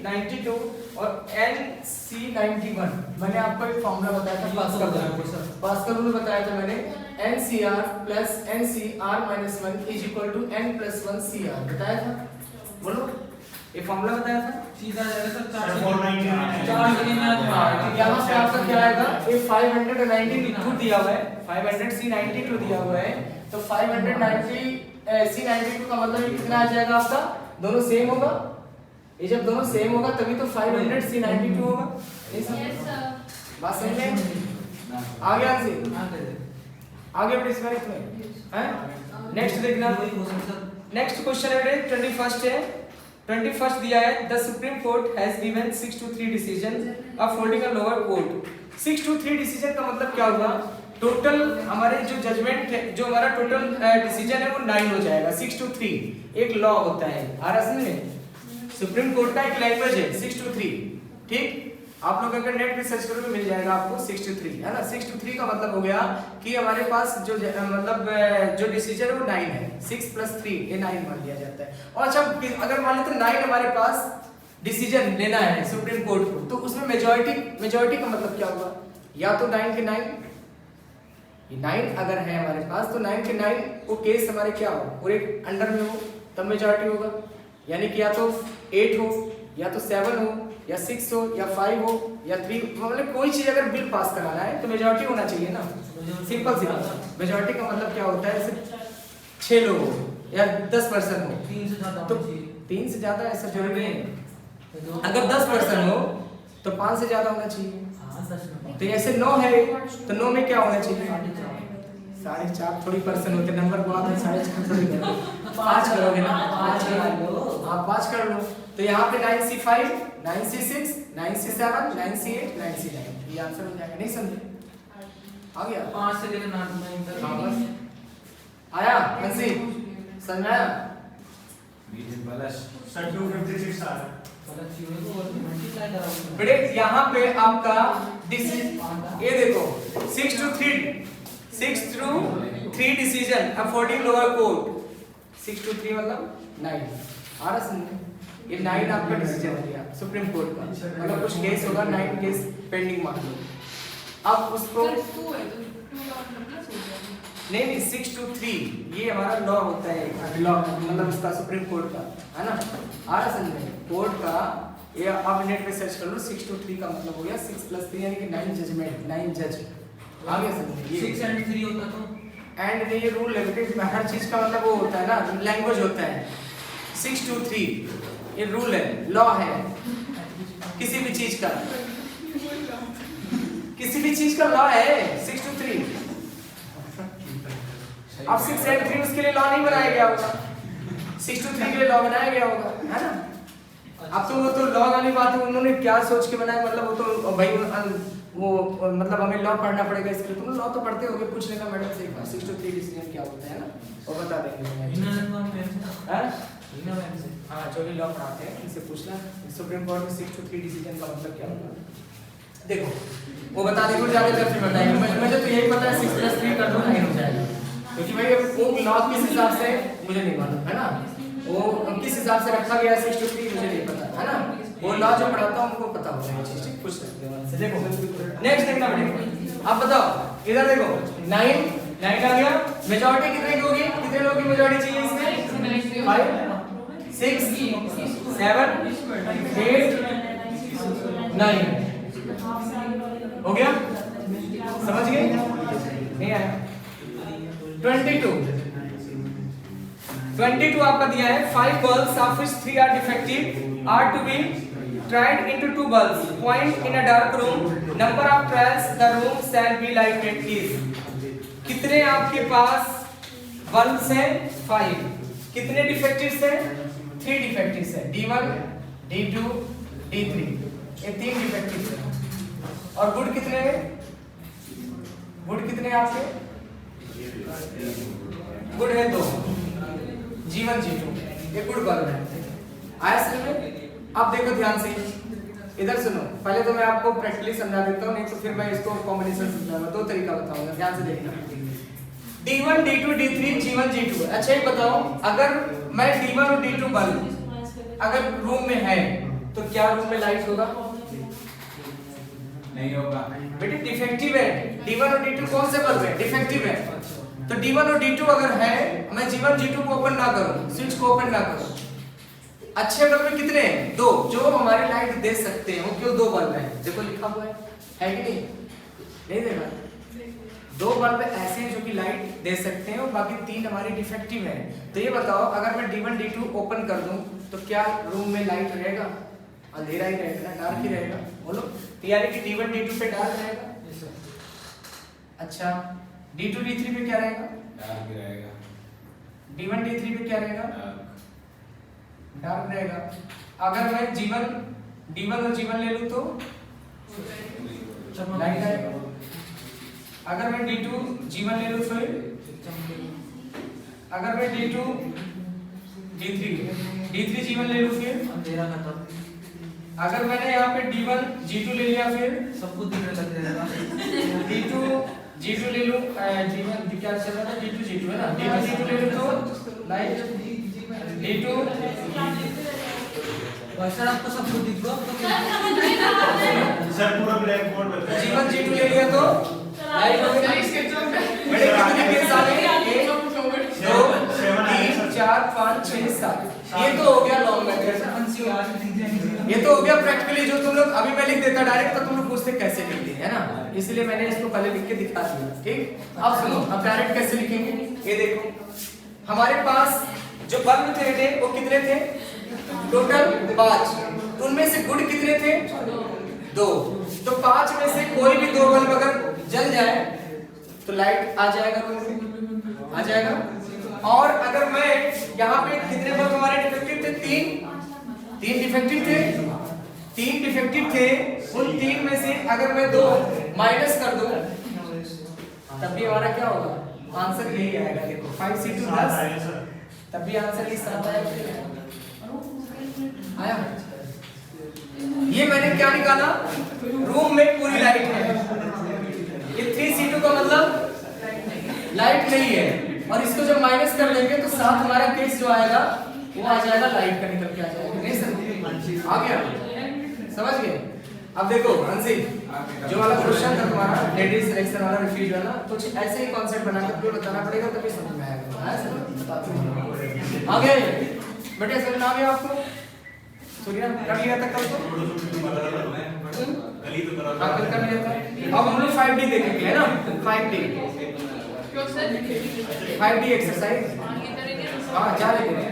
92 और NC 91। मैंने आपको एक फॉर्मूला बताया था पास्कल रूल बताया था मैंने, NCR plus NCR minus 1 is equal to N plus 1 CR बताया था, बोलो ये फॉर्मूला बताया था। सीधा जाएगा सर 499। 499। यहाँ से आपका क्या आएगा, ये 592 दिया हुआ है, 500C 92 दिया हुआ है, तो 590C 92 का मतलब ये कितना आ जाएगा आपका, दोनों सेम होगा। ये जब दोनों सेम होगा तभी तो 500C 92 होगा। बात समझ में आगे आगे बढ़े इस बार इसमें हैं। नेक्स्ट देखना, नेक्स्ट क्वेश्चन है 21st है, 21st दिया है, the supreme court has given 6 to 3 decision of holding a lower court. 6 to 3 decision का मतलब क्या हुआ, टोटल हमारे जो जजमेंट है, जो हमारा टोटल डिसीजन है वो 9 हो जाएगा। 6 to 3 एक लॉ होता है, आ रहा समझ में, सुप्रीम कोर्ट का एक लैंग्वेज है 6 to 3, ठीक। आप लोग अगर नेट पे सर्च करोगे मिल जाएगा आपको 6 to 3, है ना। 6 to 3 का मतलब हो गया कि हमारे पास जो मतलब जो डिसीजन है वो 9 है, 6 + 3 ये 9 मान लिया जाता है। और अच्छा अगर मान लो तो 9 हमारे पास डिसीजन लेना है सुप्रीम कोर्ट को, तो उसमें मेजॉरिटी का मतलब क्या होगा, या तो 9 के 9, ये 9 अगर है हमारे पास तो 9 के 9 वो केस हमारे क्या हो, पूरे अंडर में हो तब मेजॉरिटी होगा, यानी कि या तो 8 हो या तो 7 हो या 6 हो या 5 हो या 3, मतलब कोई चीज अगर बिल पास कराना है तो मेजॉरिटी होना चाहिए ना। सिंपल सी बात, मेजॉरिटी का मतलब क्या होता है, सिर्फ 6 लोग हो या 10% हो, 3 से ज्यादा तो 3 से ज्यादा ऐसा जरूरी नहीं। अगर 10% हो तो 5 से ज्यादा होना चाहिए। तो ऐसे 9 है तो 9 में क्या होना चाहिए, 4.5 थोड़ी परसेंट होते, नंबर बहुत है, 4.5 थोड़ी करो, 5 करोगे ना, 5 कर लो, आप 5 कर लो। तो यहाँ पे 9C5 9C6 9C7 9C8 9C9 ये आंसर हो जाएगा। नहीं समझे, आ गया 5 से लेकर 9 तक। हाँ बस आया, कंसी समझ में आया। प्लस 256 आ रहा है। बेटे यहाँ पे आपका डिसीजन ये देखो 6 to 3 decision affording lower court. 6 to 3 मतलब 9 आ रहा समझे, ये 9 आपका डिसीजन दिया सुप्रीम कोर्ट का, मतलब कुछ केस होगा 9 केस पेंडिंग मान लो, अब उसको नहीं 6 to 3 ये हमारा लॉ होता है, लॉ मतलब उसका सुप्रीम कोर्ट का, है ना। आ रहा समझ में, कोर्ट का ये आप नेट पे सर्च कर लो, 6 to 3 का मतलब हो गया 6 + 3 यानी कि 9 जजमेंट, 9 जज, आगे समझिए 6 and 3 होता तो एंड ये रूल है बेटे, हर चीज का मतलब वो होता है ना, लैंग्वेज होता है। 6 to 3 ये रूल है, लॉ है किसी भी चीज का, किसी भी चीज का लॉ है 6 to 3। अब 6 and 3 उसके लिए लॉ नहीं बनाया गया होगा, 6 to 3 के लिए लॉ बनाया गया होगा, है ना। अब तो वो तो लॉ वाली बात है, उन्होंने क्या सोच के बनाया, मतलब वो तो भाई वो मतलब हमें लॉ पढ़ना पड़ेगा इसके लिए, तुम लॉ तो पढ़ते होगे, पूछ लेना मैडम से एक बार 6 to 3 डिसीजन क्या होता है ना, वो बता देंगे हाँ जो भी लॉ पढ़ाते हैं इनसे पूछना सुप्रीम कोर्ट में 6 to 3 डिसीजन का मतलब क्या होता है। देखो वो बता देंगे, ज्यादा तरफ बताएंगे, मुझे तो यही पता है 6 + 3 कर दो 9 हो जाएगा, क्योंकि भाई वो लॉ किस हिसाब से मुझे नहीं मालूम है ना, वो किस हिसाब से रखा गया 6 to 3 मुझे नहीं पता है ना, वो लॉ जो पढ़ाता हूं उनको पता होगा ये चीज, पूछ सकते हैं उनसे। देखो नेक्स्ट देखना बेटे, आप बताओ इधर देखो 9 आ गया, मेजॉरिटी कितने की होगी, कितने लोगों की मेजॉरिटी चाहिए इसमें, 5 6 7 8 9 हो गया, समझ गए नहीं आया। 22 आपका दिया है 5 bulbs of which 3 are defective are to be tried into 2 bulbs point in a dark room, number of trials the room shall be lighted is। कितने आपके पास बल्ब्स हैं 5, कितने डिफेक्टिव्स हैं 3 डिफेक्टिव्स हैं, D1 D2 D3 ये 3 डिफेक्टिव्स हैं, और गुड कितने हैं, गुड कितने हैं आपके, गुड है 2, G1 G2 ये गुड बल्ब है, आया समझ में। अब देखो ध्यान से इधर सुनो, पहले तो मैं आपको प्रैक्टिकली समझा देता हूँ, नहीं तो फिर मैं इसको कॉम्बिनेशन समझाऊंगा, 2 तरीका बताऊंगा, ध्यान से देखना। D1 D2 D3 G1 G2, अच्छा ये बताओ अगर मैं D1 और D2 बल्ब अगर रूम में है तो क्या रूम में लाइट होगा, नहीं होगा बेटे डिफेक्टिव है, D1 और D2 कौन से बल्ब है, डिफेक्टिव है, तो D1 और D2 अगर है मैं G1 G2 को ओपन ना करूं, स्विच को ओपन ना करूं, अच्छे बल्ब में कितने हैं 2 जो हमारी लाइट दे सकते हैं, वो क्यों 2 बल्ब हैं, देखो लिखा हुआ है कि नहीं देखा, 2 बल्ब ऐसे हैं जो कि लाइट दे सकते हैं और बाकी 3 हमारे डिफेक्टिव हैं। तो ये बताओ अगर मैं D1 D2 ओपन कर दूं तो क्या रूम में लाइट रहेगा, अंधेरा ही रहेगा ना, डार्क ही रहेगा, बोलो यानी कि D1 D2 पे डार्क रहेगा, अच्छा D2 D3 पे क्या रहेगा, डार्क ही रहेगा, D1 D3 पे क्या रहेगा, डार्क रहेगा। अगर मैं D1 और G1 ले लूं तो लाइट आएगा, अगर मैं D2 G1 ले लूं फिर, अगर मैं D2 D3 G1 ले लूं फिर अंधेरा खत्म, अगर मैंने यहाँ पे D1 G2 ले लिया फिर सबको दिखने लग जाएगा, D2 G2 ले लूं, G1 क्या चल रहा था, D2 G2 है ना, D2 G2 ले लूं तो लाइट D2 वैसे आपको सबको दिख गया सर पूरा ब्लैक बोर्ड पे G1 G2 ले लिया तो लाइट हो गई, बड़े कितने केस आ गए, 1 2 3 4 5 6 7, ये तो हो गया लॉन्ग मेथड, ये तो हो गया प्रैक्टिकली जो तुम लोग अभी मैं लिख देता डायरेक्ट तो तुम लोग पूछते कैसे लिखते हैं ना, इसलिए मैंने इसको पहले लिख के दिखा दिया, ठीक। अब सुनो अब डायरेक्ट कैसे लिखेंगे, ये देखो हमारे पास जो बल्ब थे वो कितने थे टोटल 5, उनमें से गुड कितने थे 2, तो 5 में से कोई भी 2 बल्ब अगर जल जाए तो लाइट आ जाएगा रूम में, आ जाएगा। और अगर मैं यहाँ पे कितने बल्ब हमारे डिफेक्टिव थे 3 डिफेक्टिव थे, 3 डिफेक्टिव थे, उन 3 में से अगर मैं 2 माइनस कर दूं तब भी हमारा क्या होगा, आंसर यही आएगा, देखो 5C2 10, तब भी आंसर इस तरह आएगा, आया। ये मैंने क्या निकाला, रूम में पूरी लाइट है, ये 3C2 का मतलब लाइट नहीं है, और इसको जब माइनस कर लेंगे तो साथ हमारा केस जो आएगा वो आ जाएगा लाइट का, निकल के आ जाएगा, नहीं सर आ गया, समझ गए। अब देखो अंशी जो वाला क्वेश्चन था तुम्हारा लेडीज सिलेक्शन वाला रिफ्यूज वाला, कुछ ऐसे ही कॉन्सेप्ट बनाकर तुम्हें बताना पड़ेगा तभी समझ में आएगा, आगे बेटे सर नाम है आपको सूर्या कर लिया था कल तो कल ही तो करा हाँ कल कर लिया था। अब हम लोग 5D देखेंगे है ना, 5D क्यों सर 5D एक्सरसाइज। ये करेंगे हाँ जा रहे हैं,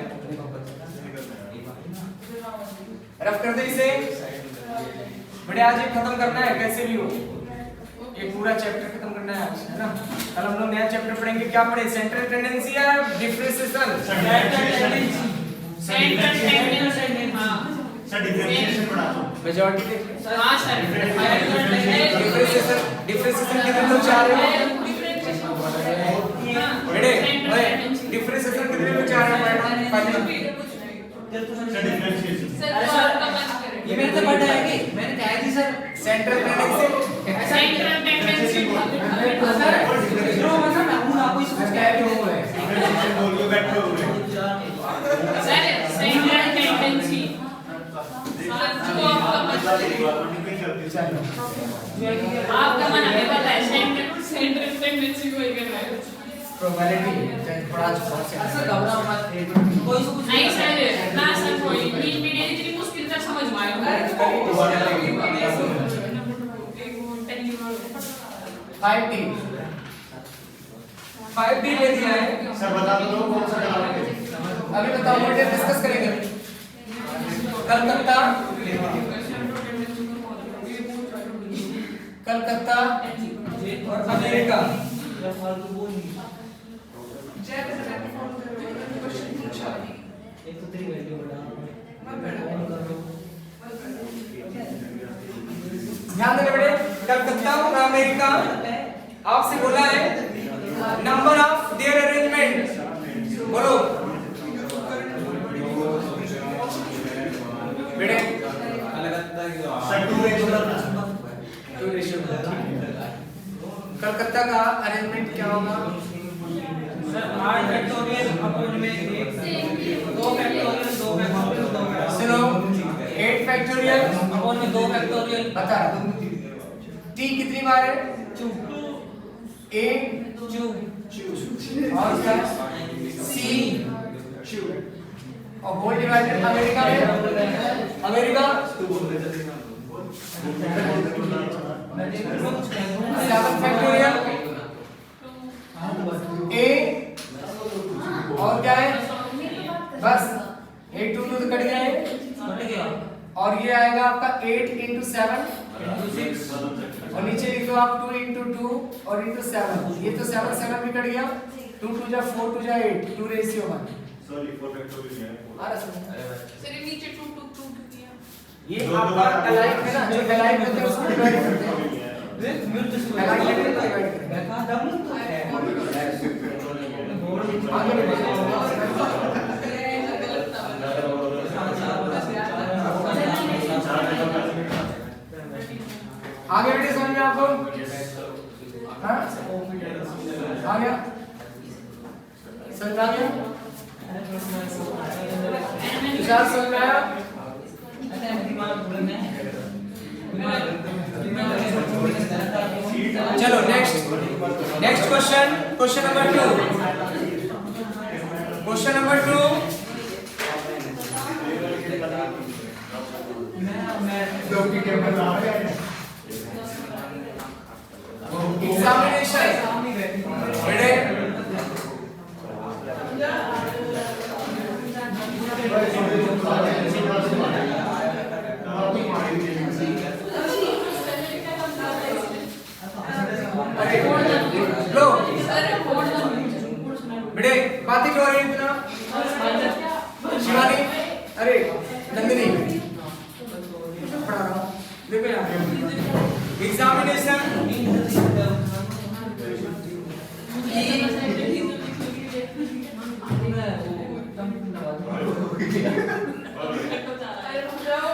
रफ कर दे इसे बड़े। आज ये खत्म करना है कैसे भी हो, ये पूरा चैप्टर खत्म करना है आज, है ना। कल हम लोग नया चैप्टर पढ़ेंगे। क्या पढ़े? सेंट्रल टेंडेंसी या डिफरेंशिएशन? सेंट्रल टेंडेंसी हां सर डिफरेंशिएशन पढ़ा दो। मेजॉरिटी देख हां सर डिफरेंशिएशन। डिफरेंशिएशन कितने लोग चाह रहे हो बेटे? डिफरेंशिएशन कितने लोग चाह रहे हो पढ़ना? सर डिफरेंशिएशन सर तो आपका मत करें। ये मेरे से पढ़ आएगी, मैंने कहा थी sir central tendency central tendency sir जो मतलब मैं हूं आपको इसको क्या है वो है डिफरेंशिएशन बोलियो बैठे हुए सर सेंट्रल टेंडेंसी सर तो आपका मत करें। आपका मन हमें पता है सेंट्रल टेंडेंसी को ही करना है। प्रोबेबिलिटी पढ़ा चुका सर घबराओ मत, कोई से कुछ नहीं सर ना सर कोई इंटरमीडिएट इतनी मुश्किल तक समझ में आएगा। 5D ले दिया है। सर बता दो कौन सा कराओगे? अभी बताओ, बेटे डिस्कस करेंगे। कलकत्ता कलकत्ता और अमेरिका। एक तो तेरी वैल्यू बड़ा ध्यान देना बेटे, कलकत्ता और अमेरिका आपसे बोला है नंबर ऑफ देयर अरेंजमेंट। बोलो बेटे। सर 2:2 कलकत्ता का अरेंजमेंट क्या होगा? सर 8 फैक्टोरियल अपॉन में 1 2 फैक्टोरियल 2 फैक्टोरियल 2 सुनो 8 फैक्टोरियल अपॉन में 2 फैक्टोरियल बता रहा हूं। टी कितनी बार है? 2 ए 2 और क्या? सी और होल डिवाइडेड अमेरिका में अमेरिका 7 फैक्टोरियल ए और क्या है? बस 8 2 तो कट गया है कट गया और ये आएगा आपका 8 into 7 और नीचे लिख दो आप 2 into 2 और into 7। ये तो 7 7 भी कट गया। 2 2 जा 4 2 जा 8 2 रेशियो 1। सॉरी 4 फैक्टोरियल है। आ रहा समझ? सर ये नीचे 2 2 2 दिया। ये आपका अलाइन है ना, जो अलाइन होते हैं उसको डिवाइड करते हैं। अलाइन लेकर डिवाइड करेंगे। आगे बढ़ो। आगे बढ़े समझ में आपको? हाँ आ गया समझ में आ गया? विचार समझ में आया? चलो next question. Question number 2। Question number 2 examination बेटे लो बेटे बातें क्यों हो रही इतना? शिवानी अरे नंदिनी पढ़ा रहा हूं देखो यहाँ एग्जामिनेशन अरे रुक जाओ।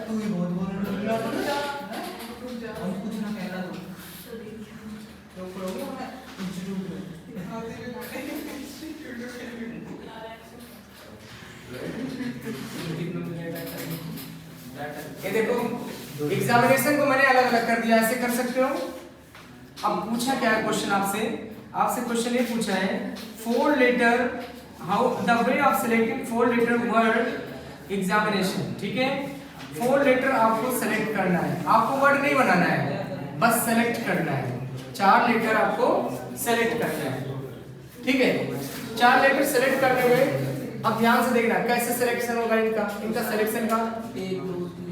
तू ही बहुत बोल रहा है। हम कुछ ना कहना तो प्रोग्राम इंस्टीट्यूट में ये देखो एग्जामिनेशन को मैंने अलग अलग कर दिया, ऐसे कर सकते हो। अब पूछा क्या है क्वेश्चन आपसे क्वेश्चन ये पूछा है 4 letter how the way of selecting 4 letter word examination. ठीक है 4 लेटर आपको सेलेक्ट करना है, आपको वर्ड नहीं बनाना है, बस सेलेक्ट करना है। 4 लेटर आपको सेलेक्ट करना है, ठीक है। 4 लेटर सेलेक्ट करने में अब ध्यान से देखना कैसे सिलेक्शन होगा इनका सिलेक्शन का। 1 2 3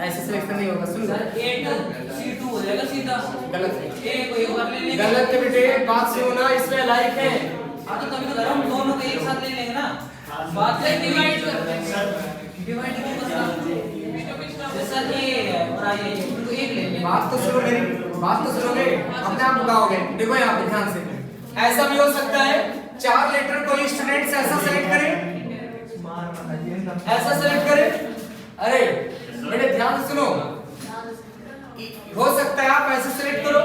ऐसे सिलेक्शन नहीं होगा, सुन लो। सर A2 C2 हो जाएगा सीधा। गलत है, A को एक बार ले लेंगे। गलत है बेटे, बात सुनो ना, इसमें लाइक है। हाँ तो तभी तो कह रहा हूँ दोनों को एक साथ ले लेंगे ना। बात है डिवाइड करते हैं। डिवाइड क्यों करना? जैसा ये है और ये इनको एक ले लेंगे। बात तो सुनो मेरी, बात तो सुनोगे अपने आप बताओगे। देखो यहाँ पे ध्यान से, ऐसा भी हो सकता है 4 लेटर कोई स्टूडेंट्स ऐसा सेलेक्ट करे, ऐसा सेलेक्ट करे। अरे बेटे ध्यान से सुनो, हो सकता है आप ऐसे सेलेक्ट करो,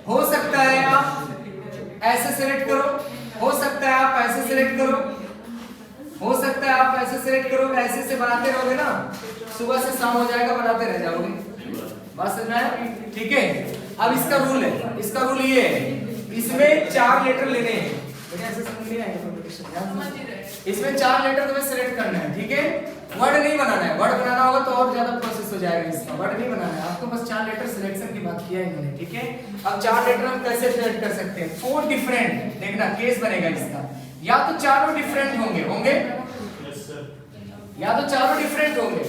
हो सकता है आप ऐसे सेलेक्ट करो, हो सकता है आप ऐसे सेलेक्ट करो, हो सकता है आप ऐसे सेलेक्ट करो। ऐसे से बनाते रहोगे ना, सुबह से शाम हो जाएगा, बनाते रह जाओगे। बात समझ में आया? ठीक है। अब इसका रूल है, इसका रूल ये है, इसमें 4 लेटर लेने हैं। बेटा ऐसे समझ नहीं आएगा कॉम्पिटिशन, इसमें 4 लेटर तुम्हें सेलेक्ट करना है, ठीक है। वर्ड नहीं बनाना है, वर्ड बनाना होगा तो और ज्यादा प्रोसेस हो जाएगा इसका। वर्ड नहीं बनाना है आपको, बस 4 लेटर सिलेक्शन की बात किया है इन्होंने, ठीक है। अब 4 लेटर हम कैसे सेलेक्ट कर सकते हैं? 4 डिफरेंट, देखना केस बनेगा इसका, या तो चारों डिफरेंट होंगे, या तो चारों डिफरेंट होंगे,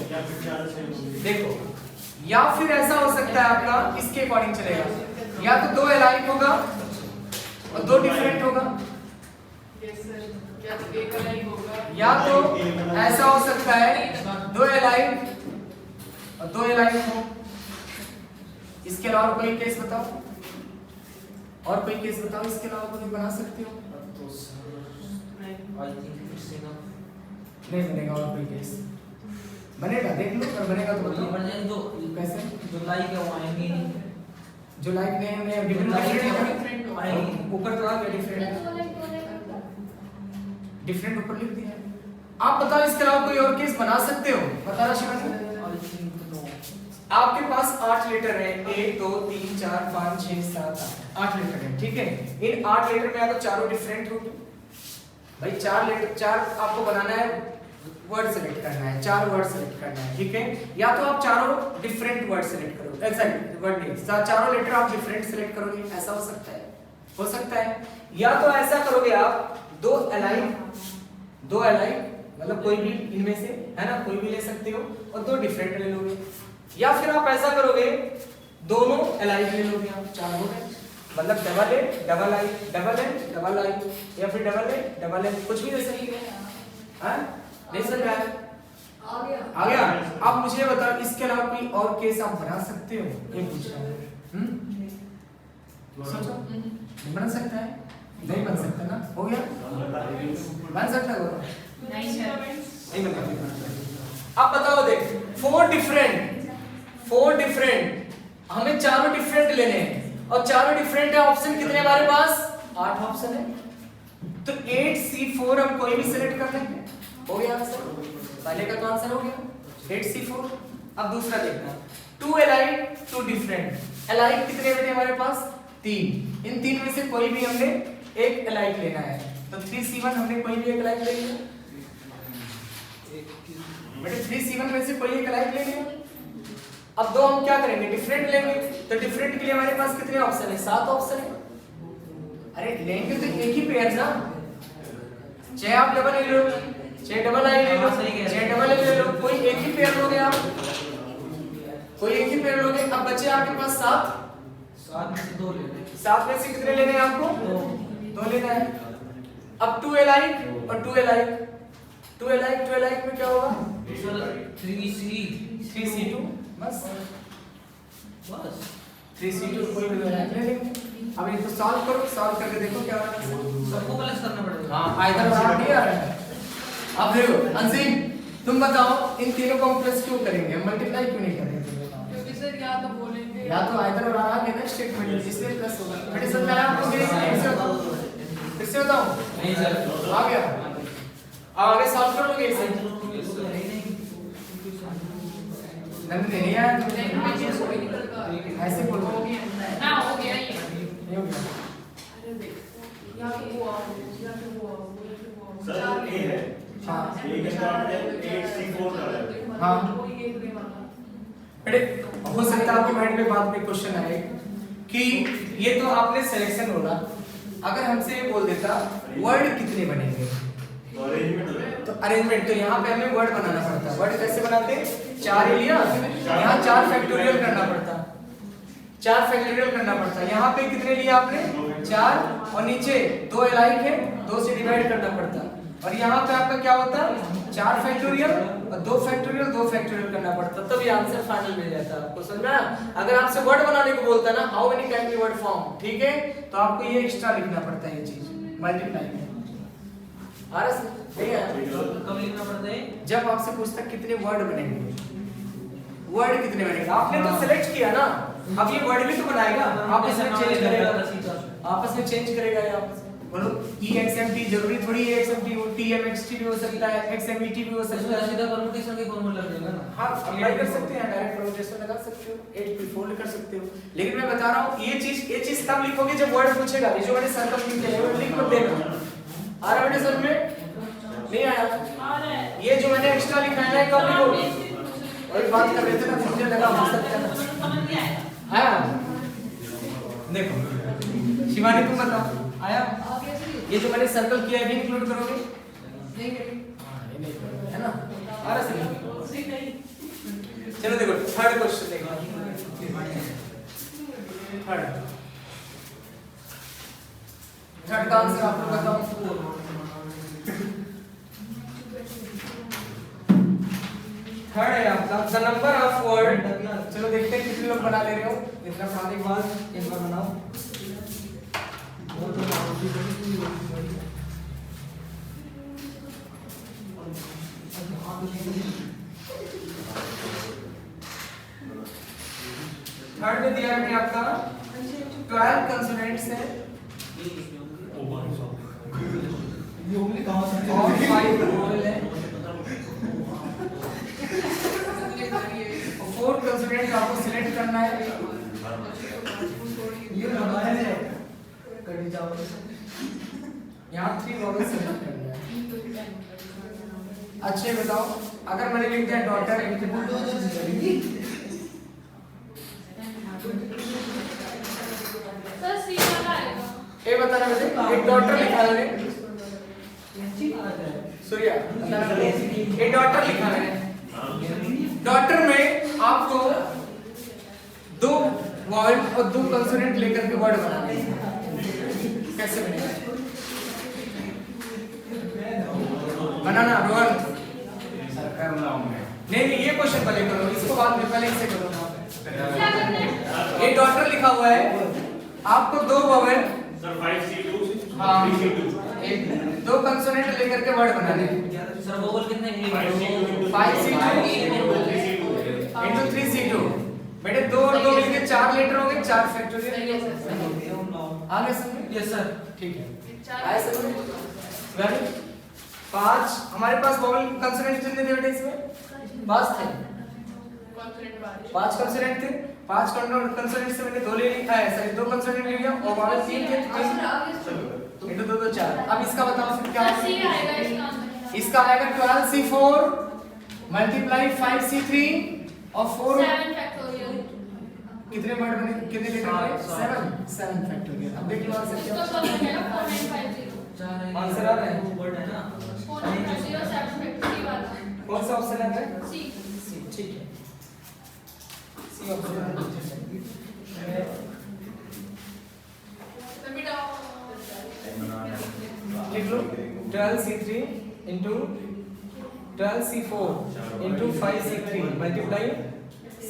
देखो। या फिर ऐसा हो सकता है आपका इसके अकॉर्डिंग चलेगा, या तो 2 अलाइक होगा और 2 डिफरेंट होगा, या तो ऐसा हो सकता है 2 अलाइक और 2 अलाइक हो। इसके अलावा कोई केस बताओ, और कोई केस बताओ, इसके अलावा कोई बना सकते हो? नहीं बनेगा, और कोई केस बनेगा, देख लो, और बनेगा तो बताओ। जो कैसे? जो लाइक है वो आएंगे नहीं, जो लाइक नहीं है डिफरेंट आएंगे ऊपर तो आ गया, डिफरेंट ऊपर लिख दिया। आप बताओ इसके अलावा कोई और केस बना सकते हो? बताना शिवन। आपके पास 8 लेटर है, 1 2 3 4 5 6 7 8 लेटर है, ठीक है। इन 8 लेटर में अगर चारों डिफरेंट होंगे, भाई 4 लेटर, 4 आपको बनाना है, वर्ड सेलेक्ट करना है, 4 वर्ड सेलेक्ट करना है, ठीक है। या तो आप चारों डिफरेंट वर्ड सेलेक्ट करो, ऐसा वर्ड नहीं, चारों लेटर आप डिफरेंट सेलेक्ट करोगे, ऐसा हो सकता है, हो सकता है। या तो ऐसा करोगे आप 2 अलाइन मतलब कोई भी इनमें से है ना, कोई भी ले सकते हो, और 2 डिफरेंट ले लोगे। या फिर आप ऐसा करोगे दोनों अलाइन ले लोगे, आप 4 हो गए, मतलब डबल ए डबल आई, या फिर डबल ए डबल ए, कुछ भी ले सकते हो। हां नहीं समझ आया? आ गया। अब मुझे बताओ इसके अलावा कोई और केस आप बना सकते हो? ये पूछ रहा हूं। सोचो, बन सकता है? नहीं बन सकता ना, हो गया। बन सकता है नहीं बन सकता। अब बताओ, देख 4 डिफरेंट, हमें चारों डिफरेंट लेने हैं, और चारों डिफरेंट है। ऑप्शन कितने हमारे पास? 8 ऑप्शन है, तो 8C4 हम कोई भी सिलेक्ट कर लेंगे, हो गया आंसर। पहले का तो आंसर हो गया 8C4। अब दूसरा देखना, 2 अलाइक 2 डिफरेंट। अलाइक कितने बेटे हमारे पास? 3। इन 3 में से कोई भी हमने एक अलाइक लेना है, तो 3C1 हमने कोई भी एक अलाइक ले लिया बेटे, 3C1 में से कोई एक अलाइक ले लिया। अब 2 हम क्या करेंगे? डिफरेंट लेंगे, तो डिफरेंट के लिए हमारे पास कितने ऑप्शन है? 7 ऑप्शन है। अरे लेंगे तो एक ही पेयर ना, चाहे आप डबल ले लो, चाहे डबल आई ले लो, चाहे डबल ए ले लो, कोई एक ही पेयर लोगे आप, कोई एक ही पेयर लोगे। अब बचे आपके पास 7 में से 2 ले लें। 7 में से कितने लेने हैं आपको? 2 लेना है। अब 2 अलाइक और 2 अलाइक, 2 अलाइक में क्या होगा? 3C2 बस 3C2 कोई भी अलाइक ले लेंगे। अब इनको सॉल्व करो, सॉल्व करके देखो क्या होगा। सबको प्लस करना पड़ेगा। हां आइदर और नहीं आ रहा है। अब देखो अंजीम, तुम बताओ इन तीनों को हम प्लस क्यों करेंगे, मल्टीप्लाई क्यों नहीं करेंगे? क्योंकि सर या तो बोलेंगे, या तो आइदर और आ गया ना स्टेटमेंट, इसलिए प्लस होगा। बेटे समझ आया आपको? फिर से बताओ। नहीं सर, आ गया। आगे सॉल्व कर लोगे इसे? नहीं आया तो ऐसे बोलो ना हो गया ये नहीं हो गया। अरे देख या तो वो सर, ये है। हाँ ये कितना है? 8C4 का है। हाँ। वो ये बेटे हो सकता है आपके माइंड में बाद में क्वेश्चन आए कि ये तो आपने सिलेक्शन बोला, अगर हमसे ये बोल देता वर्ड कितने बनेंगे तो अरेंजमेंट, तो यहाँ पे हमें वर्ड बनाना पड़ता। वर्ड कैसे बनाते? 4 ही लिया, यहाँ 4 फैक्टोरियल करना पड़ता, 4 फैक्टोरियल करना पड़ता। यहाँ पे कितने लिया आपने? 4 और नीचे 2 अलाइक है, 2 से डिवाइड करना पड़ता। और यहाँ पे आपका क्या होता? 4 फैक्टोरियल और 2 फैक्टोरियल 2 फैक्टोरियल करना पड़ता, तब ये आंसर फाइनल मिल जाता। आपको समझा? अगर आपसे वर्ड बनाने को बोलता ना, how many can be word form, ठीक है, तो आपको ये एक्स्ट्रा लिखना पड़ता है, ये चीज मल्टीप्लाई में। कब लिखना पड़ता है? जब आपसे पूछता कितने वर्ड बनेंगे, वर्ड कितने बनेंगे, आपने तो सिलेक्ट किया ना, अब ये वर्ड भी तो बनाएगा, आपस में चेंज करेगा, आपस में चेंज करेगा ये आपस में। बोलो EXMT जरूरी थोड़ी है XMT हो, TMXT भी हो सकता है, XMET भी हो सकता है। सीधा परमुटेशन के फॉर्मूला लग जाएगा ना। हाँ अप्लाई कर सकते हैं, डायरेक्ट परमुटेशन लगा सकते हो, 8p4 कर सकते हो। लेकिन मैं बता रहा हूँ ये चीज तब लिखोगे जब वर्ड पूछेगा। ये जो मैंने सर्कल लिखे हैं वो लिख मत देना। आ रहा बेटे समझ में? नहीं आया? ये जो मैंने एक्स्ट्रा लिखा है ना कब लिखोगे? और बात कर रहे थे ना, मुझे लगा हो सकता है। हाँ देखो शिवानी तुम बताओ, आया? ये जो मैंने सर्कल किया है भी इंक्लूड करोगे? नहीं करोगे, है ना? आ रहा है? चलो देखो थर्ड क्वेश्चन देखो। थर्ड का आंसर आप लोग बताओ। थर्ड है आपका द नंबर ऑफ वर्ड। चलो देखते हैं कितने लोग बना ले रहे हो। इतना पढ़ाने के बाद एक बार बनाओ। थर्ड में दिया है आपका 12 कंसोनेंट्स है और 5 वोवेल है। 4 कंसोनेंट आपको सिलेक्ट करना है। ये लगाया है कड़ी जाओ, यहाँ 3 वोवेल सिलेक्ट करना है। अच्छे बताओ, अगर मैंने लिख दिया डॉटर, ये बताना मुझे, एक डॉटर लिखा है सूर्या, एक डॉटर लिखा है। डॉटर में आपको 2 वॉवेल और 2 कंसोनेंट लेकर के वर्ड बनाना है। कैसे बनेगा बनाना? रोहन नहीं ये क्वेश्चन पहले करो, इसको बाद में, पहले इसे करो। ये डॉटर लिखा हुआ है, आपको 2 वोवेल सर 5C2 हाँ 2 कंसोनेंट लेकर के वर्ड बनाने हैं। सर वोवेल कितने? 5C2 into 3C2। बेटे 2 और 2 मिलके 4 लेटर हो गए, 4 फैक्टोरियल। आगे समझ? यस सर, ठीक है। आए समझ? वेरी 5 हमारे पास वोवेल कंसोनेंट कितने थे बेटे इसमें? 5 थे। 5 कंसोनेंट थे। 5 कंसोनेंट से मैंने 2 ले लिया है, सॉरी 2 कंसोनेंट ले लिया और वोवेल 3 थे, 3 into 2 तो 4। अब इसका बताओ फिर क्या आएगा? इसका आएगा 12C4 मल्टीप्लाई 5C3 और 4 कितने वर्ड बने, कितने लेटर बने? 7 फैक्टोरियल। अब देख लो आंसर क्या आंसर आ रहा है। वर्ड है ना, कौन सा ऑप्शन है? सी। ठीक है, सी ऑप्शन लिख लो। 12C3 into 12C4 into 5C3 multiply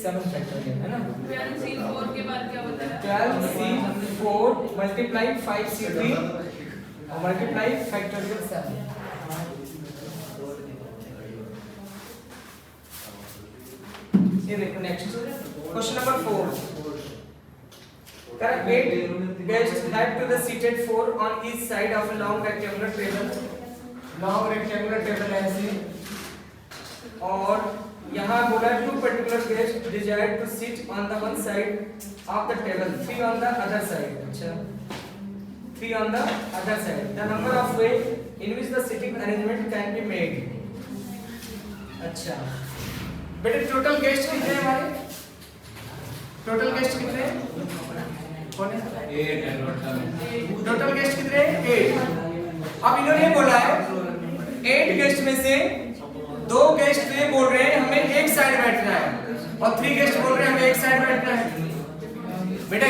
7 factorial, है ना? 12C4 के बाद क्या बताया? 12C4 मल्टीप्लाई 5C3 और मल्टीप्लाई फैक्टोरियल 7। ये देखो next question number 4। Correct 8 guests have to the seated 4 on each side of a long rectangular table. Long rectangular table ऐसे, और यहाँ बोला 2 particular guests desired to sit on the one side of the table, 3 on the other side. अच्छा 3 on the other side. The number of ways in which the sitting arrangement can be made. अच्छा बेटे total guest कितने हैं हमारे? Total guest कितने कौन है? 8 है टोटल। टोटल गेस्ट कितने? 8। अब इन्होंने बोला है 8 गेस्ट में से 2 गेस्ट ये बोल रहे हैं हमें एक साइड बैठना है और 3 गेस्ट बोल रहे हैं हमें एक साइड बैठना है। बेटे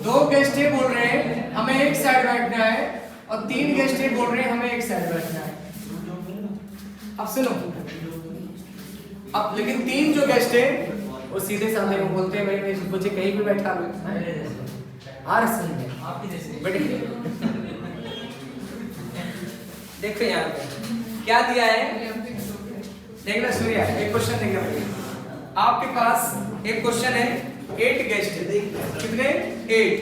2 गेस्ट ये बोल रहे हैं हमें एक साइड बैठना है और 3 गेस्ट ये बोल रहे हैं हमें एक साइड बैठना है। अब सुनो, अब लेकिन 3 जो गेस्ट है वो सीधे सामने को बोलते हैं भाई मुझे कहीं भी बैठा लो। आर सही है आपकी जैसे बेटे। देखो यहाँ पे क्या दिया है, देखना सूर्या एक क्वेश्चन देखना। आपके पास एक क्वेश्चन है 8 गेस्ट कितने? 8।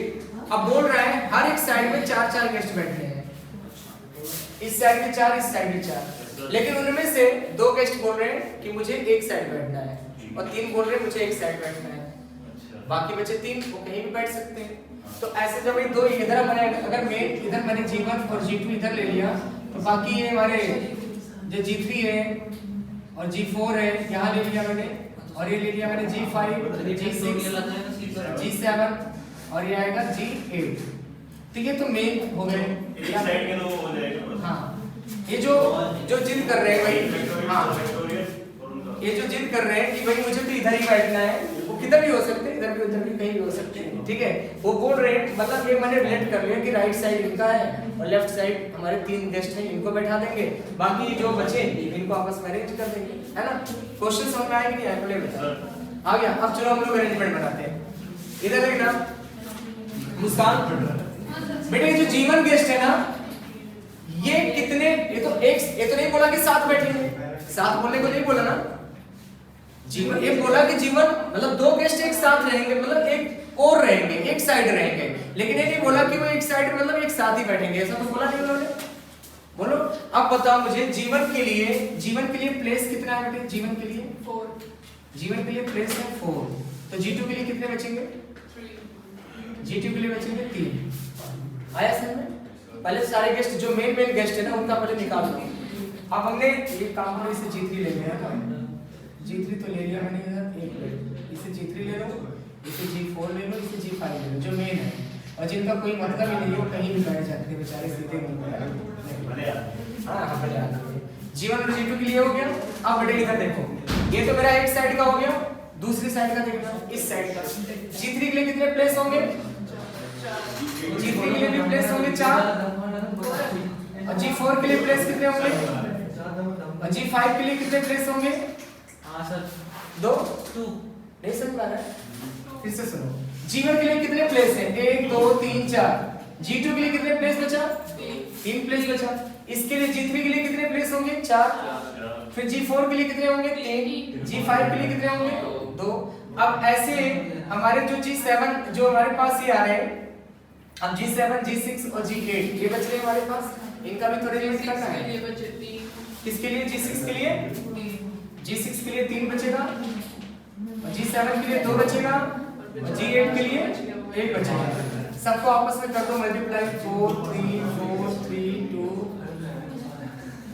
अब बोल रहा है हर एक साइड में 4-4 गेस्ट बैठने हैं, इस साइड में 4 इस साइड में 4, लेकिन उनमें से 2 गेस्ट बोल रहे हैं कि मुझे एक साइड बैठना है और 3 बोल रहे हैं मुझे एक साइड बैठना है। बाकी बचे 3 वो कहीं भी बैठ सकते हैं। तो ऐसे जब ये 2 इधर मैंने अगर मैं इधर मैंने G1 और G2 इधर ले लिया तो बाकी ये हमारे जो G3 है और G4 है यहाँ ले लिया मैंने, और ये ले लिया मैंने G5, G6, G7 और ये आएगा G8। ठीक है, तो मेन हो गए। एक साइड के लोग हो जाएगा। हाँ, ये जो जिद कर रहे हैं भाई, हाँ ये जो जिद कर रहे हैं कि भाई मुझे तो इधर ही बैठना है, वो किधर भी हो सकते हैं, इधर भी उधर भी कहीं भी हो सकते हैं। ठीक है, वो बोल रहे हैं मतलब ये मैंने रिलेट कर लिया कि राइट साइड इनका है और लेफ्ट साइड हमारे 3 गेस्ट हैं, इनको बैठा देंगे, बाकी जो बचे इनको आपस में अरेंज कर देंगे, है ना। क्वेश्चन समझ में आएगा नहीं आएगा? बता आ गया। अब चलो हम लोग अरेंजमेंट बनाते हैं। इधर देखना मुस्कान बेटे, ये जो G1 गेस्ट है ना ये कितने, ये तो नहीं बोला कि 7 बैठेंगे, 7 बोलने को नहीं बोला ना। G1 ये बोला कि G1 मतलब 2 गेस्ट एक साथ रहेंगे, मतलब एक और रहेंगे, एक साइड रहेंगे, लेकिन ये नहीं बोला कि वो एक साइड मतलब एक साथ ही बैठेंगे, ऐसा तो बोला नहीं उन्होंने। बोलो अब बताओ मुझे G1 के लिए प्लेस कितना है बेटे? G1 के लिए 4 G1 के लिए प्लेस है 4, तो G2 के लिए कितने बचेंगे? 3 G2 के लिए बचेंगे 3। आया समझ में? पहले सारे गेस्ट जो मेन गेस्ट है ना उनका पहले निकाल लो। अब हमने ये काम करो, इसे G3 ले लिया ना, G3 तो ले लिया मैंने इधर एक प्लेट, इसे G3 ले लो, इसे G4 ले लो, इसे G5 ले लो जो मेन है, और जिनका कोई मतलब ही नहीं है वो कहीं भी बैठ जाते हैं बेचारे, सीधे मुंह पे। हां हां भले आते हैं। G1 और G2 के लिए हो गया। अब बेटे इधर देखो, ये तो मेरा एक साइड का हो गया, दूसरी साइड का देखना, इस साइड का G3 के लिए कितने प्लेस होंगे? G3 के लिए भी प्लेस होंगे 4, और G4 के लिए प्लेस कितने होंगे? और G5 के लिए कितने प्लेस होंगे? हां सर 2 नहीं समझ आ रहा है? फिर से सुनो, G1 के लिए कितने प्लेस हैं? 1 2 3 4। G2 के लिए कितने प्लेस बचा? 3 प्लेस बचा। इसके लिए G3 के लिए कितने प्लेस होंगे? 4। फिर G4 के लिए कितने होंगे? 3। G5 के लिए कितने होंगे? 2। अब ऐसे हमारे जो G7 जो हमारे पास ये आ रहे हैं, अब G7 G6 और G8 ये बच रहे हैं हमारे पास, इनका भी थोड़े यूज करना है। ये बचे 3, किसके लिए? G6 के लिए 3 G6 के लिए 3 बचेगा, और G7 के लिए 2 बचेगा, और G8 के लिए 1 बचेगा। सबको आपस में कर दो मल्टीप्लाई, 4 3 4 3 2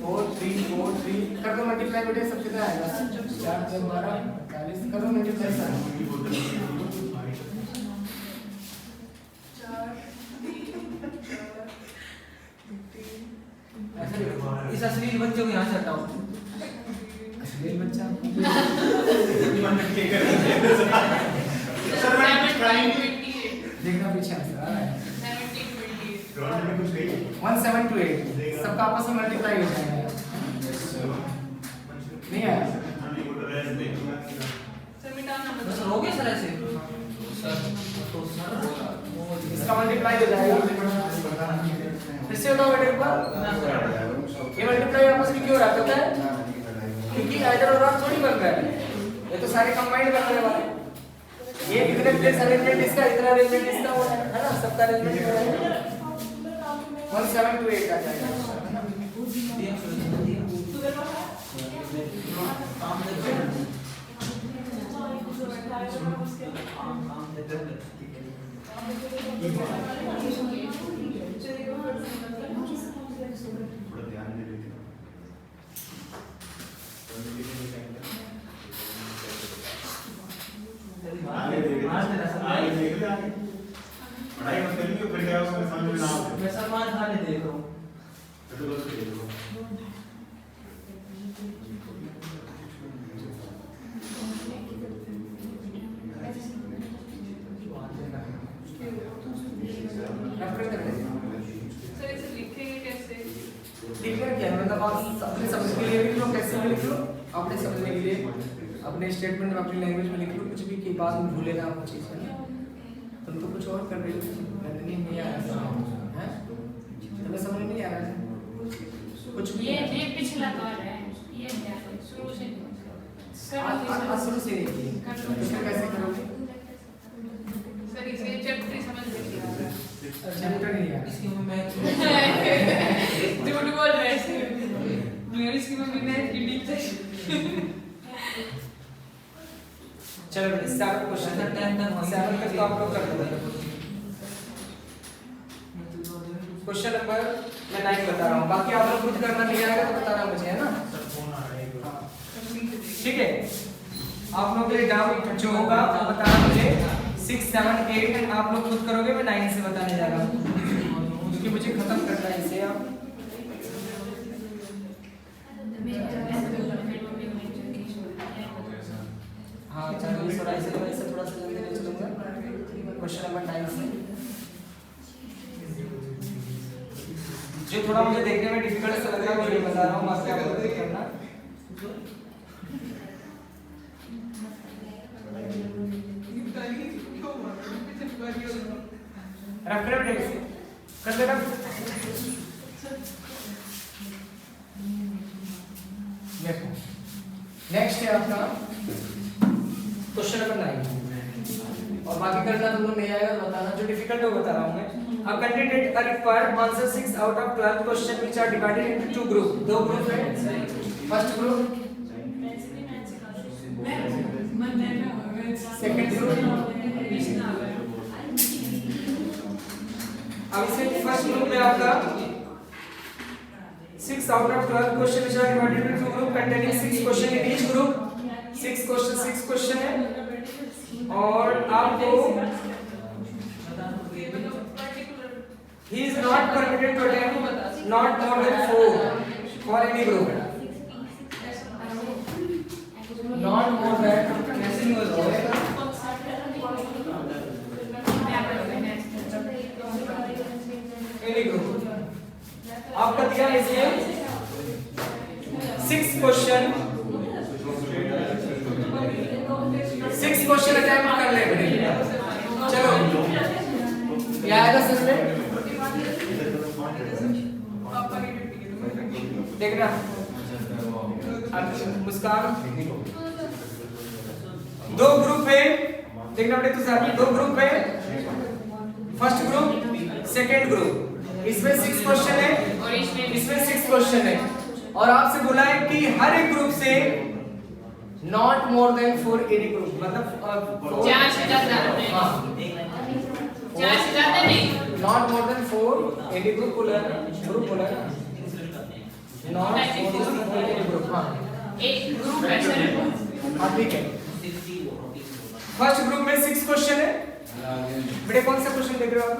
4 3 4 3 कर दो मल्टीप्लाई बेटे, सब कितना आएगा? 4 3 12 40 कर दो मल्टीप्लाई सर। 4 इस अश्लील बच्चे को यहाँ से हटाओ। अश्लील बच्चा सर मैं कुछ ट्राई 28 देखना पीछे आंसर आ रहा है। 17 ग्राउंड में कुछ कही 1728 सबका आपस में मल्टीप्लाई हो जाएगा। नहीं आया? सर मिटाना मत। सर हो गया सर ऐसे इसका मल्टीप्लाई हो जाएगा। फिर से बताओ बेटे एक बार, ये मल्टीप्लाई आपस में क्यों हो रहा है पता है? क्योंकि आइडल और आर थोड़ी बन रहा है, ये तो सारे कंबाइंड बनने वाले हैं। ये इतने प्लेस अरेंजमेंट इसका, इतना अरेंजमेंट इसका हो है ना, सबका अरेंजमेंट हो है। 1728 आ जाएगा, है ना। थोड़ा ध्यान दे लेते हैं। आगे देख आगे देख ले आगे पढ़ाई मत करिए फिर क्या उसमें समझ में ना आए मैं सलमान खान ही देख रहा हूँ। तो बस देख लो सर इसे लिखेंगे कैसे? लिखना क्या है मतलब आप अपने समझ के लिए भी लिख लो, कैसे भी लिख लो, अपने समझने के लिए अपने स्टेटमेंट में अपनी लैंग्वेज में लिख लो, कुछ भी की बात में भूले ना आप चीज़ है। तुम तो कुछ और कर रहे हो, नहीं आ रहा है, तुम्हें समझ नहीं आ रहा है कुछ भी। ये पिछला कॉल है, ये क्या है शुरू से आज शुरू से नहीं कैसे करोगे? सर इसे चैप्टर समझ में नहीं आ रहा। चैप्टर नहीं है इसकी मैं झूठ बोल रहे हैं मेरी इसकी मम्मी ने हिंदी से चलो बेटा 7 क्वेश्चन है, 7 तक तो आप लोग कर दोगे। क्वेश्चन नंबर मैं 9 बता रहा हूँ, बाकी आप लोग खुद करना नहीं आएगा तो बताना मुझे, है ना? ठीक है, आप लोग के डाउट जो होगा वो बताना मुझे। 6, 7, 8 आप लोग खुद करोगे, मैं 9 से बताने जा रहा हूँ क्योंकि मुझे खत्म करना है इसे। आप हाँ चलो थोड़ा इसे थोड़ा सा जल्दी ले चलूंगा। क्वेश्चन नंबर 9 से जो थोड़ा मुझे देखने में डिफिकल्ट सा लग रहा है वो ये बता रहा हूँ, आपसे आप लोग करना। रख रहे बेटे इसे कर देना। नेक्स्ट है आपका क्वेश्चन नंबर 9 और बाकी करना तुमको नहीं आएगा तो बताना, जो डिफिकल्ट है वो बता रहा हूं मैं। अब candidate are required answer 6 out of 12 question which are divided into 2 group. दो ग्रुप है, फर्स्ट ग्रुप, सेकंड ग्रुप। अब इसमें फर्स्ट ग्रुप में आपका 6 out of 12 question which are divided into 2 group containing 6 question in each group। 6 question है और आपको he is not permitted to attempt not more than 4 for any group, not more than कैसे हो जाएगा any group। आपका दिया इसमें 6 question, 6 question attempt कर ले बेटे। चलो ये आएगा सर में देखना। मुस्कान दो ग्रुप है, देखना बेटे, तो साथ में 2 ग्रुप है, फर्स्ट ग्रुप सेकंड ग्रुप। इसमें 6 क्वेश्चन है और इसमें 6 क्वेश्चन है और आपसे बोला है कि हर एक ग्रुप से not more than 4 any group, मतलब 4 से ज्यादा नहीं, 4 से ज्यादा नहीं, not more than 4 any group बोला है, ग्रुप बोला है, not more than 4 any group. हां एक ग्रुप है सर। हां ठीक है, फर्स्ट ग्रुप में 6 क्वेश्चन है बेटे। कौन सा क्वेश्चन देख रहे हो आप?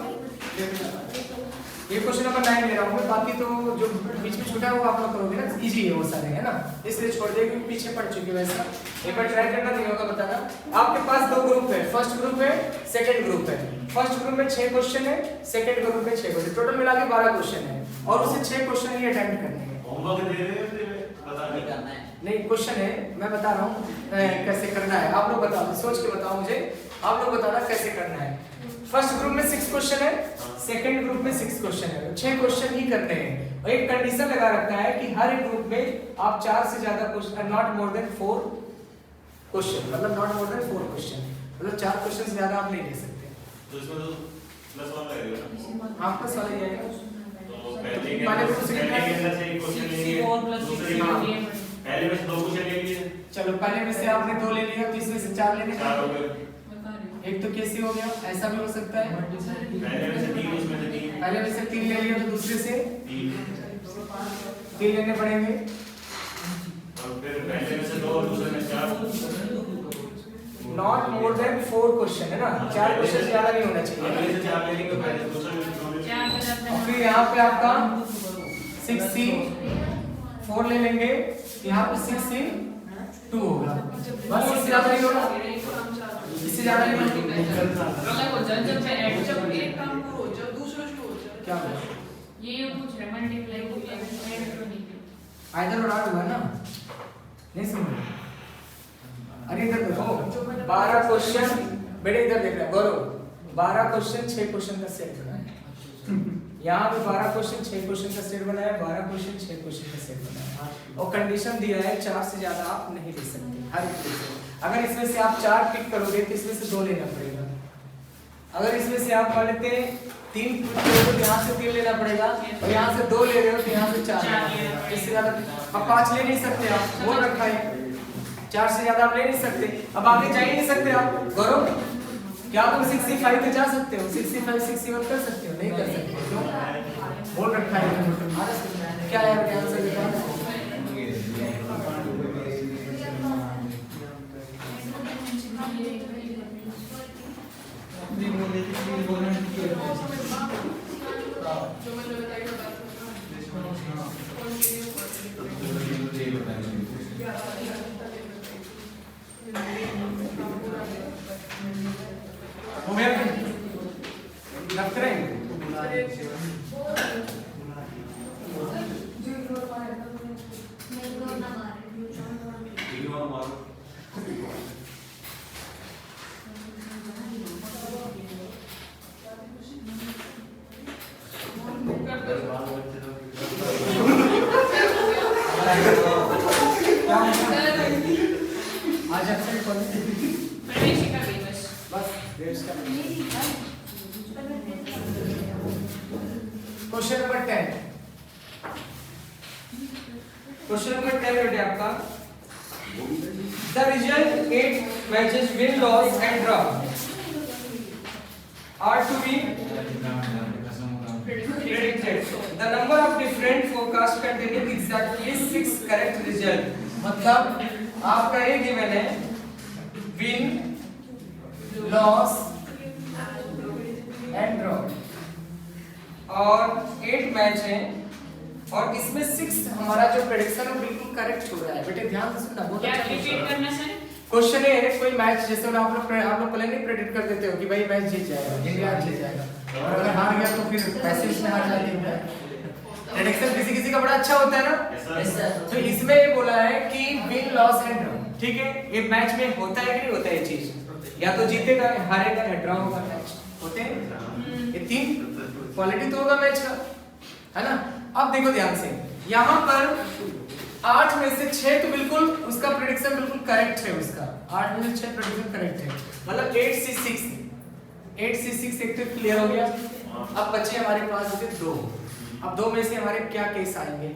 ये क्वेश्चन नंबर 9 ले रहा हूँ मैं, बाकी तो जो बीच में छूटा है वो आप लोग करोगे ना, इजी है वो सारे, है ना, इसलिए छोड़ दिया क्योंकि पीछे पड़ चुके वैसा। एक बार ट्राई करना, नहीं होगा बताना। आपके पास 2 ग्रुप है, फर्स्ट ग्रुप है सेकंड ग्रुप है। फर्स्ट ग्रुप में 6 क्वेश्चन है, सेकंड ग्रुप में 6 क्वेश्चन, टोटल मिला के 12 क्वेश्चन है और उसे 6 क्वेश्चन ही अटेम्प्ट करने हैं। होमवर्क दे रहे हैं पता नहीं करना है, नहीं क्वेश्चन है, मैं बता रहा हूँ कैसे करना है, आप लोग बताओ, सोच के बताओ मुझे, आप लोग बताना कैसे करना है। फर्स्ट ग्रुप में 6 क्वेश्चन है, सेकंड ग्रुप में 6 क्वेश्चन है, 6 क्वेश्चन ही करने हैं और एक कंडीशन लगा रखा है कि हर एक ग्रुप में आप 4 से ज्यादा question, not more than 4 question, मतलब नॉट मोर देन 4 क्वेश्चन, मतलब 4 क्वेश्चन से ज्यादा आप नहीं ले सकते। तो इसमें तो +1 लगेगा ना, आपका सवाल ये है तो पहले के अंदर से एक क्वेश्चन लेंगे, दूसरे में पहले में 2 क्वेश्चन ले लिए, चलो पहले में से आपने 2 ले लिया, तीसरे से 4 लेने 4 हो गए, एक तो कैसे हो गया, ऐसा भी हो सकता है, पहले में से 3, उसमें से 3, पहले में से 3 ले लिया तो दूसरे से 3 लेने पड़ेंगे और फिर पहले में से 2 और दूसरे में 4, नॉट मोर देन 4 क्वेश्चन है ना, 4 क्वेश्चन से ज्यादा नहीं होना चाहिए। अगले से 4 ले लेंगे, पहले दूसरा चार बजे और फिर यहाँ पे आपका 6C 4 ले लेंगे, यहाँ पे 6C 2 होगा, बस इससे ज्यादा नहीं होगा, इससे ज्यादा नहीं होगा। अलग हो जाए जब ऐड जब एक काम को हो जाए दूसरा शुरू हो जाए। क्या होगा? ये पूछ रहे मल्टीप्लाई को इलेक्ट्रॉनिक आइदर और आठ हुआ ना, नहीं समझ? अरे इधर देखो 12 क्वेश्चन, बेटे इधर देख रहे हैं गौरव, 12 क्वेश्चन 6 क्वेश्चन का सेट बना है। यहाँ पे 12 क्वेश्चन 6 क्वेश्चन का सेट बनाया है, 12 क्वेश्चन 6 क्वेश्चन का सेट बनाया है, और कंडीशन दिया है 4 से ज्यादा आप नहीं ले सकते हर एक से। अगर इसमें से आप 4 पिक करोगे तो इसमें से 2 लेना पड़ेगा। अगर इसमें से आप मान लेते हैं 3 पिक करोगे तो यहाँ से 3 लेना पड़ेगा, और यहाँ से 2 ले रहे हो तो यहाँ से 4। इससे ज्यादा अब 5 ले नहीं सकते आप, बोल रखा है 4 से ज्यादा आप ले नहीं सकते। अब आगे जा ही नहीं सकते आप गौरव, क्या तुम 65 पे जा सकते हो? 65 61 कर सकते हो? नहीं कर सकते, क्यों? बोल रखा है क्या है आंसर बताओ। जो मैंने बताया हो गया रख रहे हैं। आज अक्सर प्रवेशिका भी बस बस क्वेश्चन नंबर 10, क्वेश्चन नंबर 10 बेटे आपका, the result 8 matches win loss and draw are to be predicted. The number of different forecasts containing exactly 6 correct result. मतलब आपका ये गिवन है win, loss and draw और 8 मैच हैं, और इसमें 6 हमारा जो प्रेडिक्शन है बिल्कुल करेक्ट हो रहा है। बेटे ध्यान से सुनना, बहुत क्या अच्छा रिपीट करना सर? क्वेश्चन है कोई मैच, जैसे आप लोग पहले नहीं प्रेडिक्ट कर देते हो कि भाई मैच जीत जाएगा, इंडिया जीत जाएगा, और अगर हार गया तो फिर पैसे इसमें हार जाते हैं। प्रेडिक्शन किसी किसी का बड़ा अच्छा होता है ना, तो इसमें ये बोला है कि विन लॉस एंड ड्रॉ, ठीक है? ये मैच में होता है कि नहीं होता है ये चीज, या तो जीतेगा हारेगा या ड्रॉ होगा, मैच होते हैं ये 3 क्वालिटी तो होगा मैच का, है ना? अब देखो ध्यान से, यहाँ पर 8 में से 6 तो बिल्कुल उसका प्रेडिक्शन बिल्कुल करेक्ट है, उसका 8 में से 6 प्रेडिक्शन करेक्ट है, मतलब 8C6 एक तो क्लियर हो गया। अब बचे हमारे पास होते 2, अब 2 में से हमारे क्या केस आएंगे?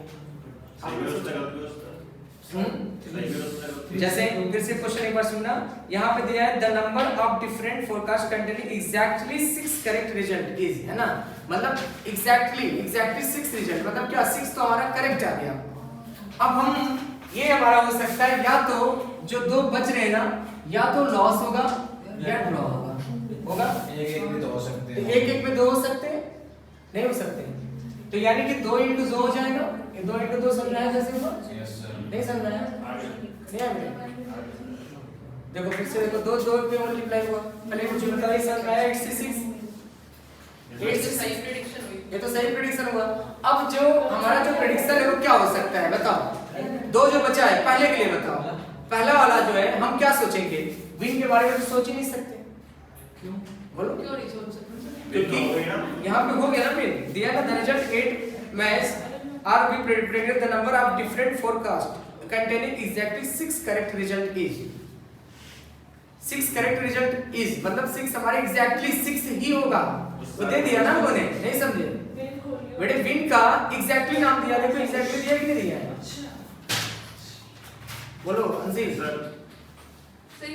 जैसे फिर से क्वेश्चन एक बार सुनना, यहाँ पे दिया है the number of different forecast containing exactly 6 correct result is, है ना? मतलब एग्जैक्टली 6 रिजल्ट, मतलब क्या 6 तो हमारा करेक्ट आ गया। अब हम ये हमारा हो सकता है या तो जो 2 बच रहे हैं ना, या तो लॉस होगा या ड्रॉ होगा, एक में 2 हो सकते हैं, एक में 2 हो सकते हैं, नहीं हो सकते, तो यानी कि 2 × 2 हो जाएगा। ये 2 × 2 समझाया जैसे ऊपर, नहीं समझाया, नहीं आ गया? देखो फिर से देखो, 2 पे मल्टीप्लाई हुआ, पहले मुझे बताइए समझाया 8 से 6, 8 से 6 प्रेडिक्शन हुई। ये तो सही प्रेडिक्शन हुआ। अब जो हमारा जो प्रेडिक्शन है वो क्या हो सकता है बताओ? 2 जो बचा है पहले के लिए बताओ, पहला वाला जो है हम क्या सोचेंगे? विन के बारे में तो सोच ही नहीं सकते, क्यों बोलो? क्यों नहीं सोच सकते? क्योंकि यहाँ पे हो गया ना, फिर दिया ना the result 8 match R B predicted the number of different forecast containing exactly 6 correct result is. 6 correct result is मतलब 6 हमारे एग्जैक्टली 6 ही होगा, तो दे दिया ना उन्होंने, नहीं समझे बेटे? विन का एग्जैक्टली नाम दिया, देखो एग्जैक्टली दिया कि नहीं दिया है? बोलो अंजील सही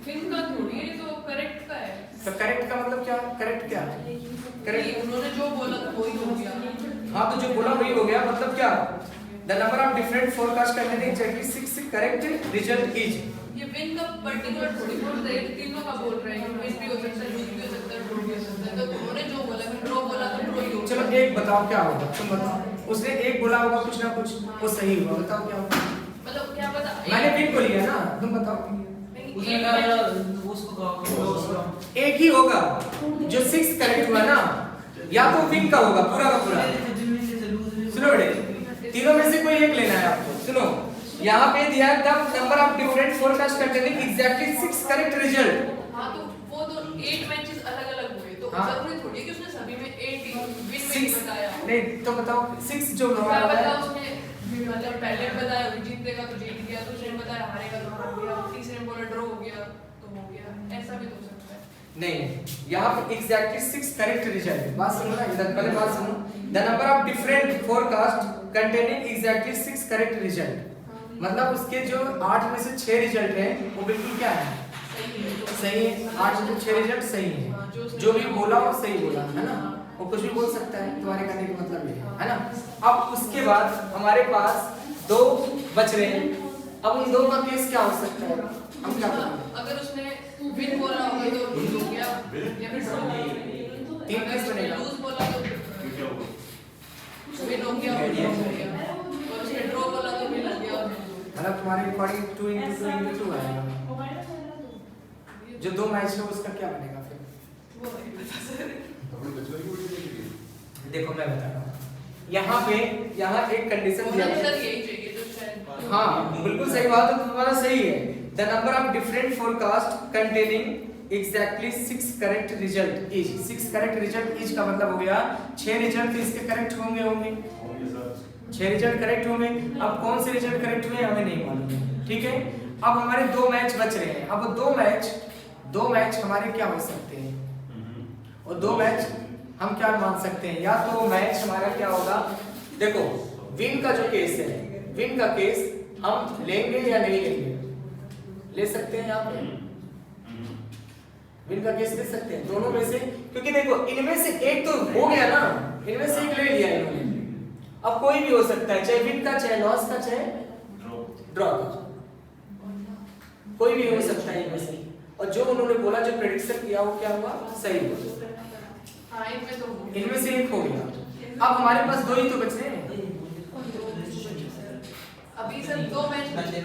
विन का थोड़ी है, तो करेक्ट का है। तो करेक्ट का मतलब क्या? करेक्ट क्या है? करेक्ट उन्होंने जो बोला था वही हो गया। हाँ, तो जो बोला वही हो गया, मतलब क्या? The number of different forecast containing exactly 6 correct result is. ये विन का पर्टिकुलर थोड़ी बोल रहे हैं, तीनों का बोल रहे हैं, वेस्ट भी हो सकता है, लूज भी हो सकता है, ड्रो भी हो सकता है। तो उन्होंने जो बोला, मैं ड्रो बोला तो ड्रो ही होगा। चलो एक बताओ क्या होगा, तुम बताओ। उसने एक बोला होगा कुछ ना कुछ, वो सही होगा, बताओ क्या होगा। मतलब क्या पता, मैंने विन को लिया ना, तुम बताओ। उसने कहा उसको कहा एक ही होगा जो 6 करेक्ट हुआ ना, या तो विन का होगा पूरा का पूरा। सुनो बेटे, तीनों में से कोई एक लेना है आपको। सुनो, यहाँ पे दिया है the number of different forecast containing exactly 6 correct result. हाँ तो वो तो 8 मैचेस अलग-अलग हुए, तो हाँ। जरूरी थोड़ी है कि उसने सभी में 8 विन में ही 6 बताया। नहीं तो बताओ 6 जो क्या हमारा पता है, उसने मतलब पहले बताया वो जीतेगा तो जीत गया, दूसरे ने बताया हारेगा तो हार गया, तीसरे ने बोला ड्रॉ हो गया तो हो गया, ऐसा भी तो हो सकता है। नहीं यहाँ पे एग्जैक्टली 6 करेक्ट रिजल्ट। बात सुनो ना, इधर पहले बात सुनो। The number of different forecast containing exactly 6 correct result, मतलब उसके जो 8 में से 6 रिजल्ट हैं वो बिल्कुल क्या है, सही है। 8 में से 6 रिजल्ट सही है, जो भी बोला वो सही बोला है ना, वो कुछ भी बोल सकता है, तुम्हारे कहने का मतलब ये है ना। अब उसके बाद हमारे पास 2 बच रहे हैं। अब उन 2 का केस क्या हो सकता है, हम क्या करेंगे। अगर उसने विन बोला होगा तो लूज हो गया या फिर ड्रॉ हो गया। 3 केस बनेगा। लूज बोला तो विन हो गया और ड्रॉ हो गया, और उसने ड्रॉ बोला तो विन हो गया और lose हो गया। मतलब तुम्हारे अकॉर्डिंग 2 into 2 आएगा। जो 2 मैच है उसका क्या बनेगा फिर, वो नहीं पता सर। देखो मैं बता रहा हूँ। यहाँ पे यहाँ एक कंडीशन दिया होना है। सर यही चाहिए तो शायद। हाँ बिल्कुल सही बात है, तुम्हारा सही है। The number of different forecast containing exactly 6 correct result is. 6 correct result is का मतलब हो गया 6 रिजल्ट इसके करेक्ट होंगे 6 रिजल्ट करेक्ट होंगे। अब कौन से रिजल्ट करेक्ट हुए हमें नहीं मालूम है, ठीक है। अब हमारे 2 मैच बच रहे हैं। अब 2 मैच हमारे क्या हो सकते हैं, और 2 मैच हम क्या मान सकते हैं, या तो मैच हमारा क्या होगा। देखो विन का जो केस है, विन का केस हम लेंगे या नहीं लेंगे, ले सकते हैं यहाँ पे विन का केस ले सकते हैं दोनों में से, क्योंकि देखो इनमें से एक तो हो गया ना, इनमें से एक ले लिया इन्होंने। अब कोई भी हो सकता है, चाहे विन का, चाहे लॉस का, चाहे ड्रॉ का, कोई भी हो सकता है इनमें से। और जो उन्होंने बोला, जो प्रेडिक्शन किया वो क्या हुआ, सही हुआ। हाँ इनमें तो हो गया। इनमें से एक हो गया। अब हमारे पास 2 ही तो बचे हैं। अभी सर 2 मैच बचे।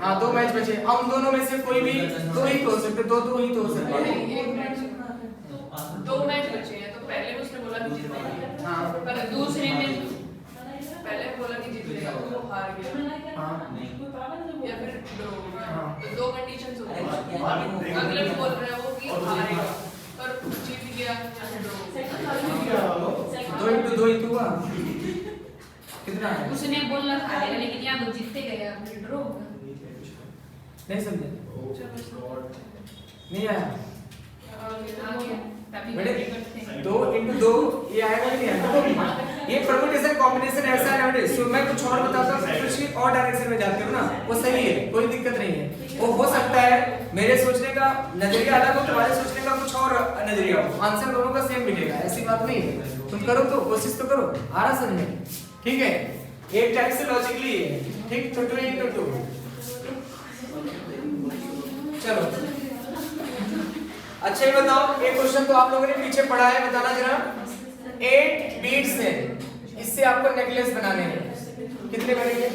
हाँ 2 मैच बचे। अब उन दोनों में से कोई भी 2 ही तो हो सकते, 2 ही तो हो सकते हैं। नहीं, एक मैच 2 मैच बचे हैं, तो पहले उसने बोला कि जीतेगा। हाँ पर दूसरे में पहले बोला कि जीतेगा तो वो हार गया, हाँ या फिर ड्रॉ हो गया। हाँ। तो 2 कंडीशंस हो गई। अगले में बोल रहे हैं वो कि हारेगा, पर जीत गया या फिर ड्रॉ हो गया। 2 into 2 ही तो हुआ। कितना है, उसने बोला हारेगा, लेकिन यहाँ तो जीतते गया, फिर ड्रॉ होगा। नहीं समझे, नहीं आया। आगे तभी बेटे करते हैं। 2 into 2 ये आएगा कि नहीं आएगा। ये परम्यूटेशन कॉम्बिनेशन ऐसा है बेटे। सो मैं कुछ और बताता हूँ, किसी और डायरेक्शन में जाते हो ना, वो सही है, कोई दिक्कत नहीं है। वो हो सकता है मेरे सोचने का नजरिया अलग हो, तुम्हारे सोचने का कुछ और नजरिया हो, आंसर दोनों का सेम मिलेगा, ऐसी बात नहीं है। तुम करो तो कोशिश तो करो, आ रहा समझ में, ठीक है। एक टाइप से लॉजिकली है, ठीक। तो 2 into 2 चलो अच्छा ये बताओ, एक क्वेश्चन तो आप लोगों ने पीछे पढ़ा है, बताना जरा। 8 बीड्स है, इससे आपको नेकलेस बनाने हैं, कितने बनेंगे?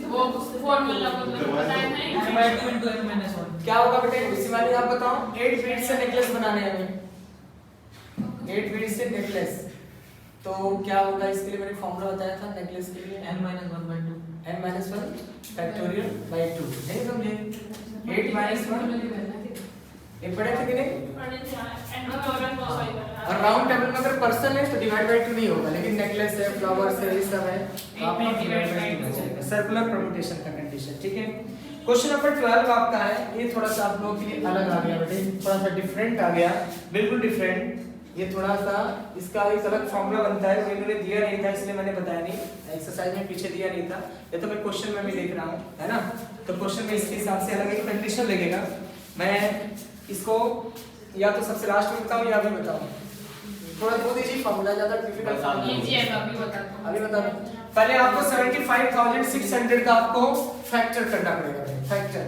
वो फॉर्मूला मतलब बताया नहीं। 2 into n minus 1 क्या होगा बेटे, इसी वाले आप बताओ। 8 बीड्स से नेकलेस बनाने हैं हमें, 8 बीड्स से नेकलेस। तो क्या होगा, इसके लिए मैंने फॉर्मूला बताया था नेकलेस के लिए, n minus 1 by 2 n-1 factorial by 2। नहीं समझे, 8-1 ये पढ़े थे कि नहीं। और राउंड टेबल में अगर पर्सन है तो डिवाइड बाय 2 नहीं होगा, लेकिन नेकलेस है, फ्लावर्स है, ये सब है, तो आपका डिवाइड बाय 2 हो जाएगा। सर्कुलर परम्यूटेशन का कंडीशन, ठीक है। क्वेश्चन नंबर 12 आपका है, ये थोड़ा सा आप लोगों के लिए अलग आ गया बेटे, थोड़ा सा डिफरेंट आ गया, बिल्कुल डिफरेंट। ये थोड़ा सा इसका एक अलग फॉर्मूला बनता है, वो इन्होंने दिया नहीं था इसलिए मैंने बताया नहीं, एक्सरसाइज में पीछे दिया नहीं था, ये तो मैं क्वेश्चन में भी देख रहा हूँ, है ना। तो क्वेश्चन में इसके हिसाब से अलग एक कंडीशन लगेगा। मैं इसको या तो सबसे लास्ट में बताऊं या अभी बताऊं, थोड़ा बहुत इजी फॉर्मूला, ज्यादा डिफिकल्ट फॉर्मूला इजी है, अभी बताता हूँ। अभी बता दूं। पहले आपको 75,600 का आपको फैक्टर करना पड़ेगा, फैक्टर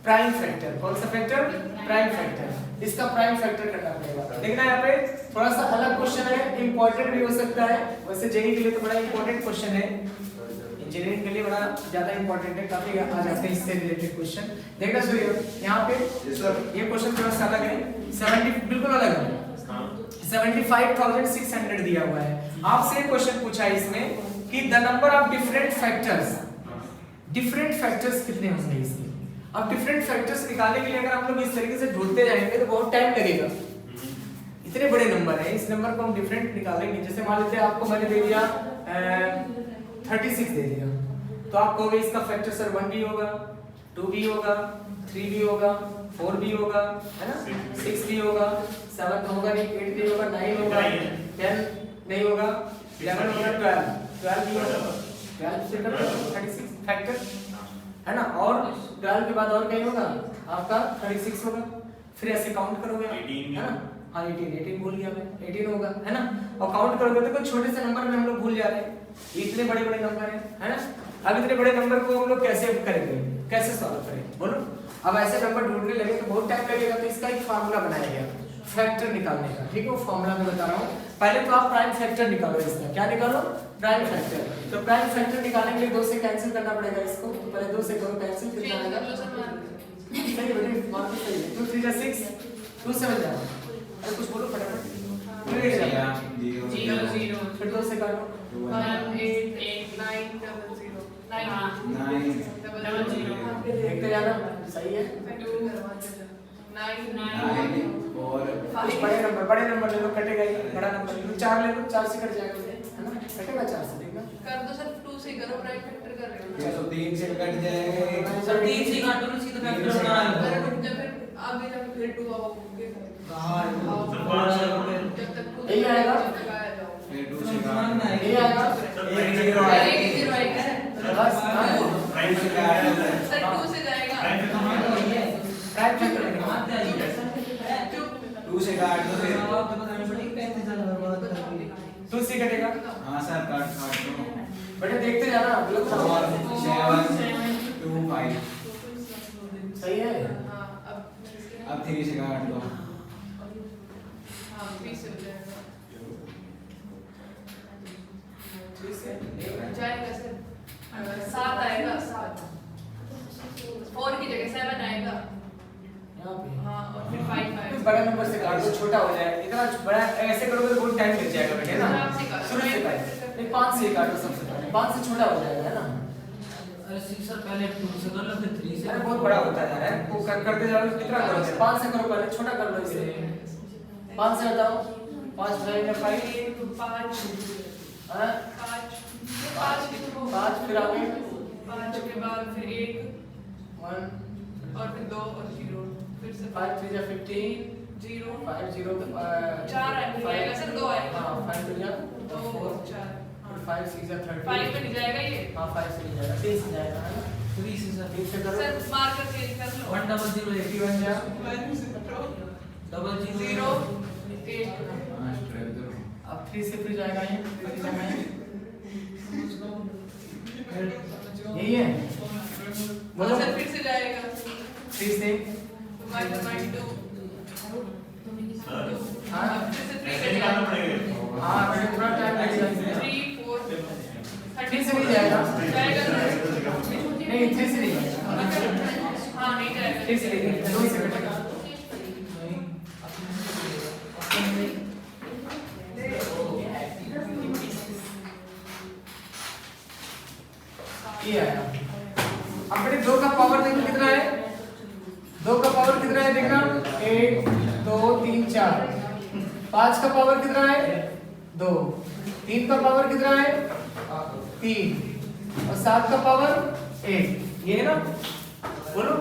प्राइम फैक्टर। कौन सा फैक्टर? Prime factor. इसका प्राइम फैक्टर करना पड़ेगा। देखना यहाँ पे थोड़ा सा अलग क्वेश्चन है, इंपॉर्टेंट भी हो सकता है। वैसे जेईई के लिए तो बड़ा इंपॉर्टेंट क्वेश्चन है, इंजीनियरिंग के लिए बड़ा ज्यादा इंपॉर्टेंट है, काफी आ जाते हैं इससे रिलेटेड क्वेश्चन। देखना सूर्य यहाँ पे ये क्वेश्चन थोड़ा सा अलग है, 70 बिल्कुल अलग है। 75,600 दिया हुआ है। आपसे एक क्वेश्चन पूछा है इसमें कि the number of different factors कितने होंगे इसमें। अब डिफरेंट फैक्टर्स निकालने के लिए अगर हम लोग इस तरीके से ढूंढते जाएंगे तो बहुत टाइम लगेगा। इतने बड़े नंबर है, इस नंबर को हम डिफरेंट निकालेंगे। जैसे मान लेते हैं आपको मैंने दे दिया 36 दे दिया, तो आप कहोगे इसका फैक्टर सर 1 भी होगा, 2 भी होगा, 3 भी होगा, 4 भी होगा, है ना, 6 भी होगा, 7 होगा नहीं, 8 भी होगा, 9 होगा, 10 नहीं होगा, 11 होगा, 12 भी होगा, 12 से कर 36 फैक्टर है ना। और 12 के बाद और कहीं होगा आपका 36 होगा, फिर ऐसे काउंट करोगे है ना। हाँ 18 भूल गया मैं, 18 होगा है ना। और काउंट करोगे तो कुछ छोटे से नंबर में हम लोग भूल जा रहे हैं, इतने बड़े बड़े नंबर है ना। अब इतने बड़े नंबर को हम लोग कैसे करेंगे, कैसे सॉल्व करेंगे बोलो। अब ऐसे नंबर ढूंढने लगे तो बहुत टाइम लगेगा, तो इसका एक फार्मूला बनाया गया फैक्टर निकालने का। ठीक है, वो फार्मूला मैं बता रहा हूँ। पहले तो आप प्राइम फैक्टर निकालो इसका। क्या निकालो? Prime factor. तो प्राइम फैक्टर निकालने के लिए 2 से कैंसिल करना पड़ेगा इसको। पहले 2 से करो कैंसिल, कितना आएगा? सही है बेटे, मार्क सही है। 2 3 6 2 7 जा। अरे कुछ बोलो फटाफट। 0 फिर 2 से काटो 1 8 8 9 0 0 देखते जाना, सही है। 9 और कुछ बड़े नंबर ले लो, कटेगा ही। बड़ा नंबर ले लो, 4 ले लो, 4 से कट जाएगा है ना, कटेगा 4 से। देखना कर दो सर, 2 से करो, प्राइम फैक्टर कर रहे हो। 3 से कट जाएगा। सर 3 से काटो ना, सीधा फैक्टर बना अरे लो। रुक जा, फिर आगे जाके फिर 2 आओगे। कहां जब तक 2 यही आएगा। फिर 2 से काटना है। ये आएगा 1 0 आएगा। बस। प्राइम से क्या आया है? सर 2 से जाएगा। प्राइम से कहाँ प्राइम फैक्टर 2 से काट दो फिर। 2 से कटेगा। हाँ सर काट दो। बेटे देखते जाना, मतलब 7 2 5। सही है। हां अब 3 से काट दो। हां 3 से हो जाएगा। 3 से जाएगा सर। 7 आएगा, 7 4 की जगह 7 आएगा। यहाँ पे हाँ, और फिर 5 कुछ आएगा। बड़ा नंबर से काट दो, छोटा हो जाए। इतना बड़ा ऐसे करोगे तो बहुत टाइम लग जाएगा बेटे ना। आराम से काटो। शुरू से काटो, नहीं 5 से काटो सबसे पहले। 5 से छोटा हो जाएगा है ना। अरे 6 सर पहले 2 से कर लो, फिर 3 से। अरे बहुत बड़ा होता है यार, वो करते जाओ। कितना करोगे? 5 से करो पहले, छोटा कर लो इसे। 5 से बताओ। 5 5 5 हां 5 फिर आगे 5 के बाद फिर 1 1 और फिर 2 और 0 फिर से 5 3 जा 15 0 5 0 4 आएगा सर, 2 आएगा। हां 5 2 जा 2 4 4 फिर 5 6 जा 30 5 में नहीं जाएगा ये। हां 5 से नहीं जाएगा, 3 से जाएगा है ना। 3 से सर। 3 से करो। सर मार्कर चेंज कर लो। 1 0 0 81 जा 1 0 0 8 हाँ स्ट्रेप दो। अब 3 से फिर जाएगा ये, फिर जाएगा ये। यही है बोलो सर, फिर से जाएगा। 3 से 1 2 हाँ फिर से 3 ऐसे से निकालना जाएगा। पड़ेगा। हाँ बेटे थोड़ा टाइम लगेगा इसमें। 3 4 3 से नहीं जाएगा, जाएगा सर। नहीं 3 से नहीं जाएगा, हाँ नहीं जाएगा। 3 से नहीं, 2 से कटेगा। ये आया। अब बेटे 2 का पावर देखो कितना है। 2 का पावर कितना है देखना, 1 2 3 4। 5 का पावर कितना है 2। 3 का पावर कितना है 3 और 7 का पावर 1। ये है ना, बोलो।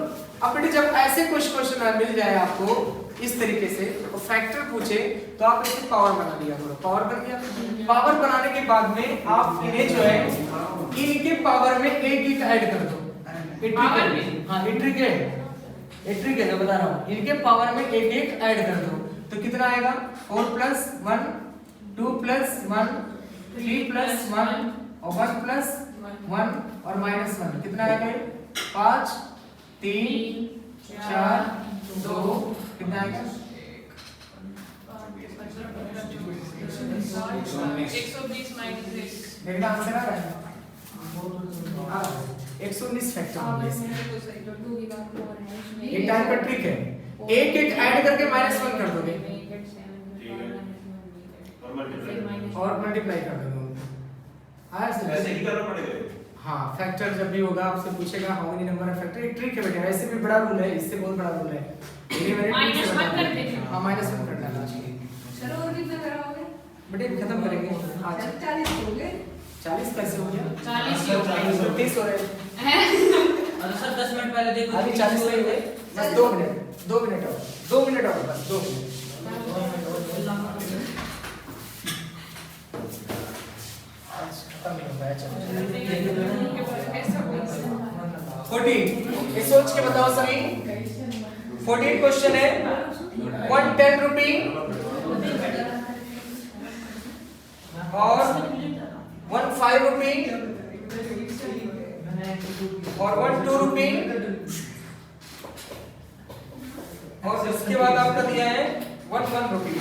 अब बेटे जब ऐसे कुछ क्वेश्चन मिल जाए आपको इस तरीके से और फैक्टर पूछे तो आप इसकी पावर बना लिया करो। पावर बन गया। पावर बनाने के बाद में आप इन्हें जो है इनके पावर में एक ऐड कर दो। पावर में? हाँ ट्रिक है, मैं बता रहा हूँ। इनके पावर में एक ऐड कर दो तो कितना आएगा 4 + 1 2 + 1 3 + 1 और 1 + 1 और -1 कितना आएगा 5 3 4 2 कितना आएगा 120 माइनस 1 मेरा आंसर आ रहा है 119 फैक्टर होंगे इसके। एक टाइम पर ट्रिक है, एक एक ऐड करके -1 कर दोगे और मल्टीप्लाई कर दोगे। आया समझ? ऐसे ही करना पड़ेगा। हाँ, फैक्टर जब भी होगा आपसे पूछेगा how many number of factor, एक ट्रिक है बेटा, वैसे भी बड़ा रूल है, इससे बहुत बड़ा रूल है। ये मैंने ट्रिक से -1 बता कर दिया। देते हैं। हाँ -1 कर देना चाहिए। चलो और कितना कराओगे? बेटे खत्म करेंगे आज। 40 हो गए। 40 कैसे हो गया? 40 ही हो गए। 30 हो रहे हैं। अरे सर 10 मिनट पहले देखो अभी 40 नहीं हुए, बस 2 मिनट, 2 मिनट और 2 मिनट और बस 2 मिनट। आज खत्म नहीं हो पाया, चलो। ऐसा बोल 14 ये सोच के बताओ सभी। 14 क्वेश्चन है 110 रुपी और 15 रुपी और 12 रुपी और उसके बाद आपका दिया है 11 रुपी।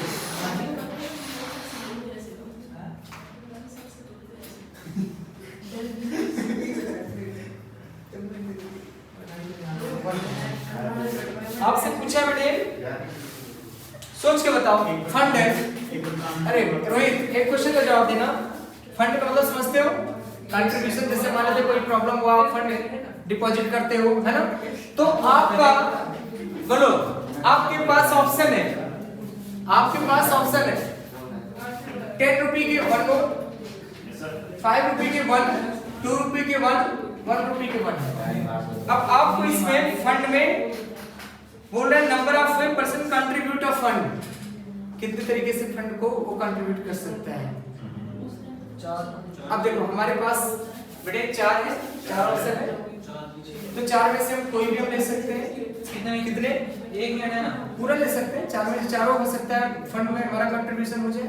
आपसे पूछा बेटे, सोच के बताओ। फंड है, अरे रोहित एक क्वेश्चन का जवाब देना। फंड का मतलब समझते हो? कंट्रीब्यूशन, जैसे मान लीजिए कोई प्रॉब्लम हुआ, आप फंड डिपॉजिट करते हो, है ना? तो आपका बोलो, आपके पास ऑप्शन है, आपके पास ऑप्शन है 10 रुपी के 1 नोट, 5 रुपी के 1, 2 रुपी के 1, 1 रुपी के 1। अब आपको इसमें फंड में बोल रहे हैं number of person contribute of fund, कितने तरीके से फंड को वो कंट्रीब्यूट कर सकता है। अब देखो हमारे पास बेटे 4 है, 4 ऑप्शन है, तो 4 में से हम कोई भी हम ले सकते हैं। कितने में कितने? 1 मिनट है ना, पूरा ले सकते हैं। 4 में से चारों हो सकता है फंड में हमारा कंट्रीब्यूशन मुझे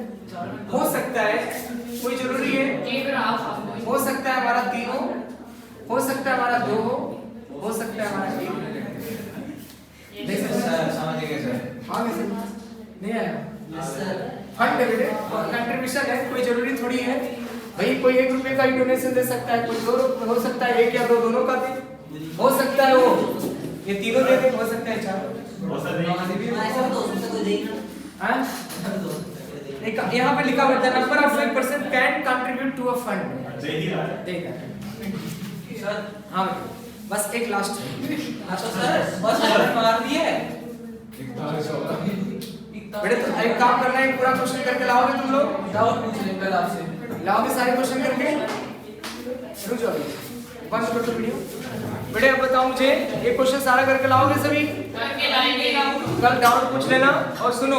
हो सकता है, कोई जरूरी है एक ग्राफ आपको हो सकता है हमारा 3 हो सकता है हमारा 2 हो सकता है हमारा 1। समझ गए सर। हाँ वैसे नहीं आया। फंड है बेटे, कंट्रीब्यूशन है, कोई जरूरी थोड़ी है भाई कोई 1 रुपए का ही डोनेशन दे सकता है, कोई 2 रुपए हो सकता है, 1 या 2 दोनों का दे, हो सकता है वो ये तीनों दे दे, हो सकता है 4। हो सकता है ऐसा तो हो सकता कोई देगा। हाँ एक यहाँ पे लिखा हुआ है number of person can contribute to a fund. दे ही रहा है। देखा सर हाँ बस एक लास्ट अच्छा सर बस मार दिए। बेटे तो एक काम करना है, पूरा क्वेश्चन करके लाओगे तुम लोग? डाउट पूछ लेंगे कल आपसे। लाओगे सारे क्वेश्चन करके? रुक जाओ, बंद कर दो वीडियो। बेटे अब बताओ मुझे, ये क्वेश्चन सारा करके लाओगे सभी? करके लाएंगे। कल डाउट पूछ लेना और सुनो।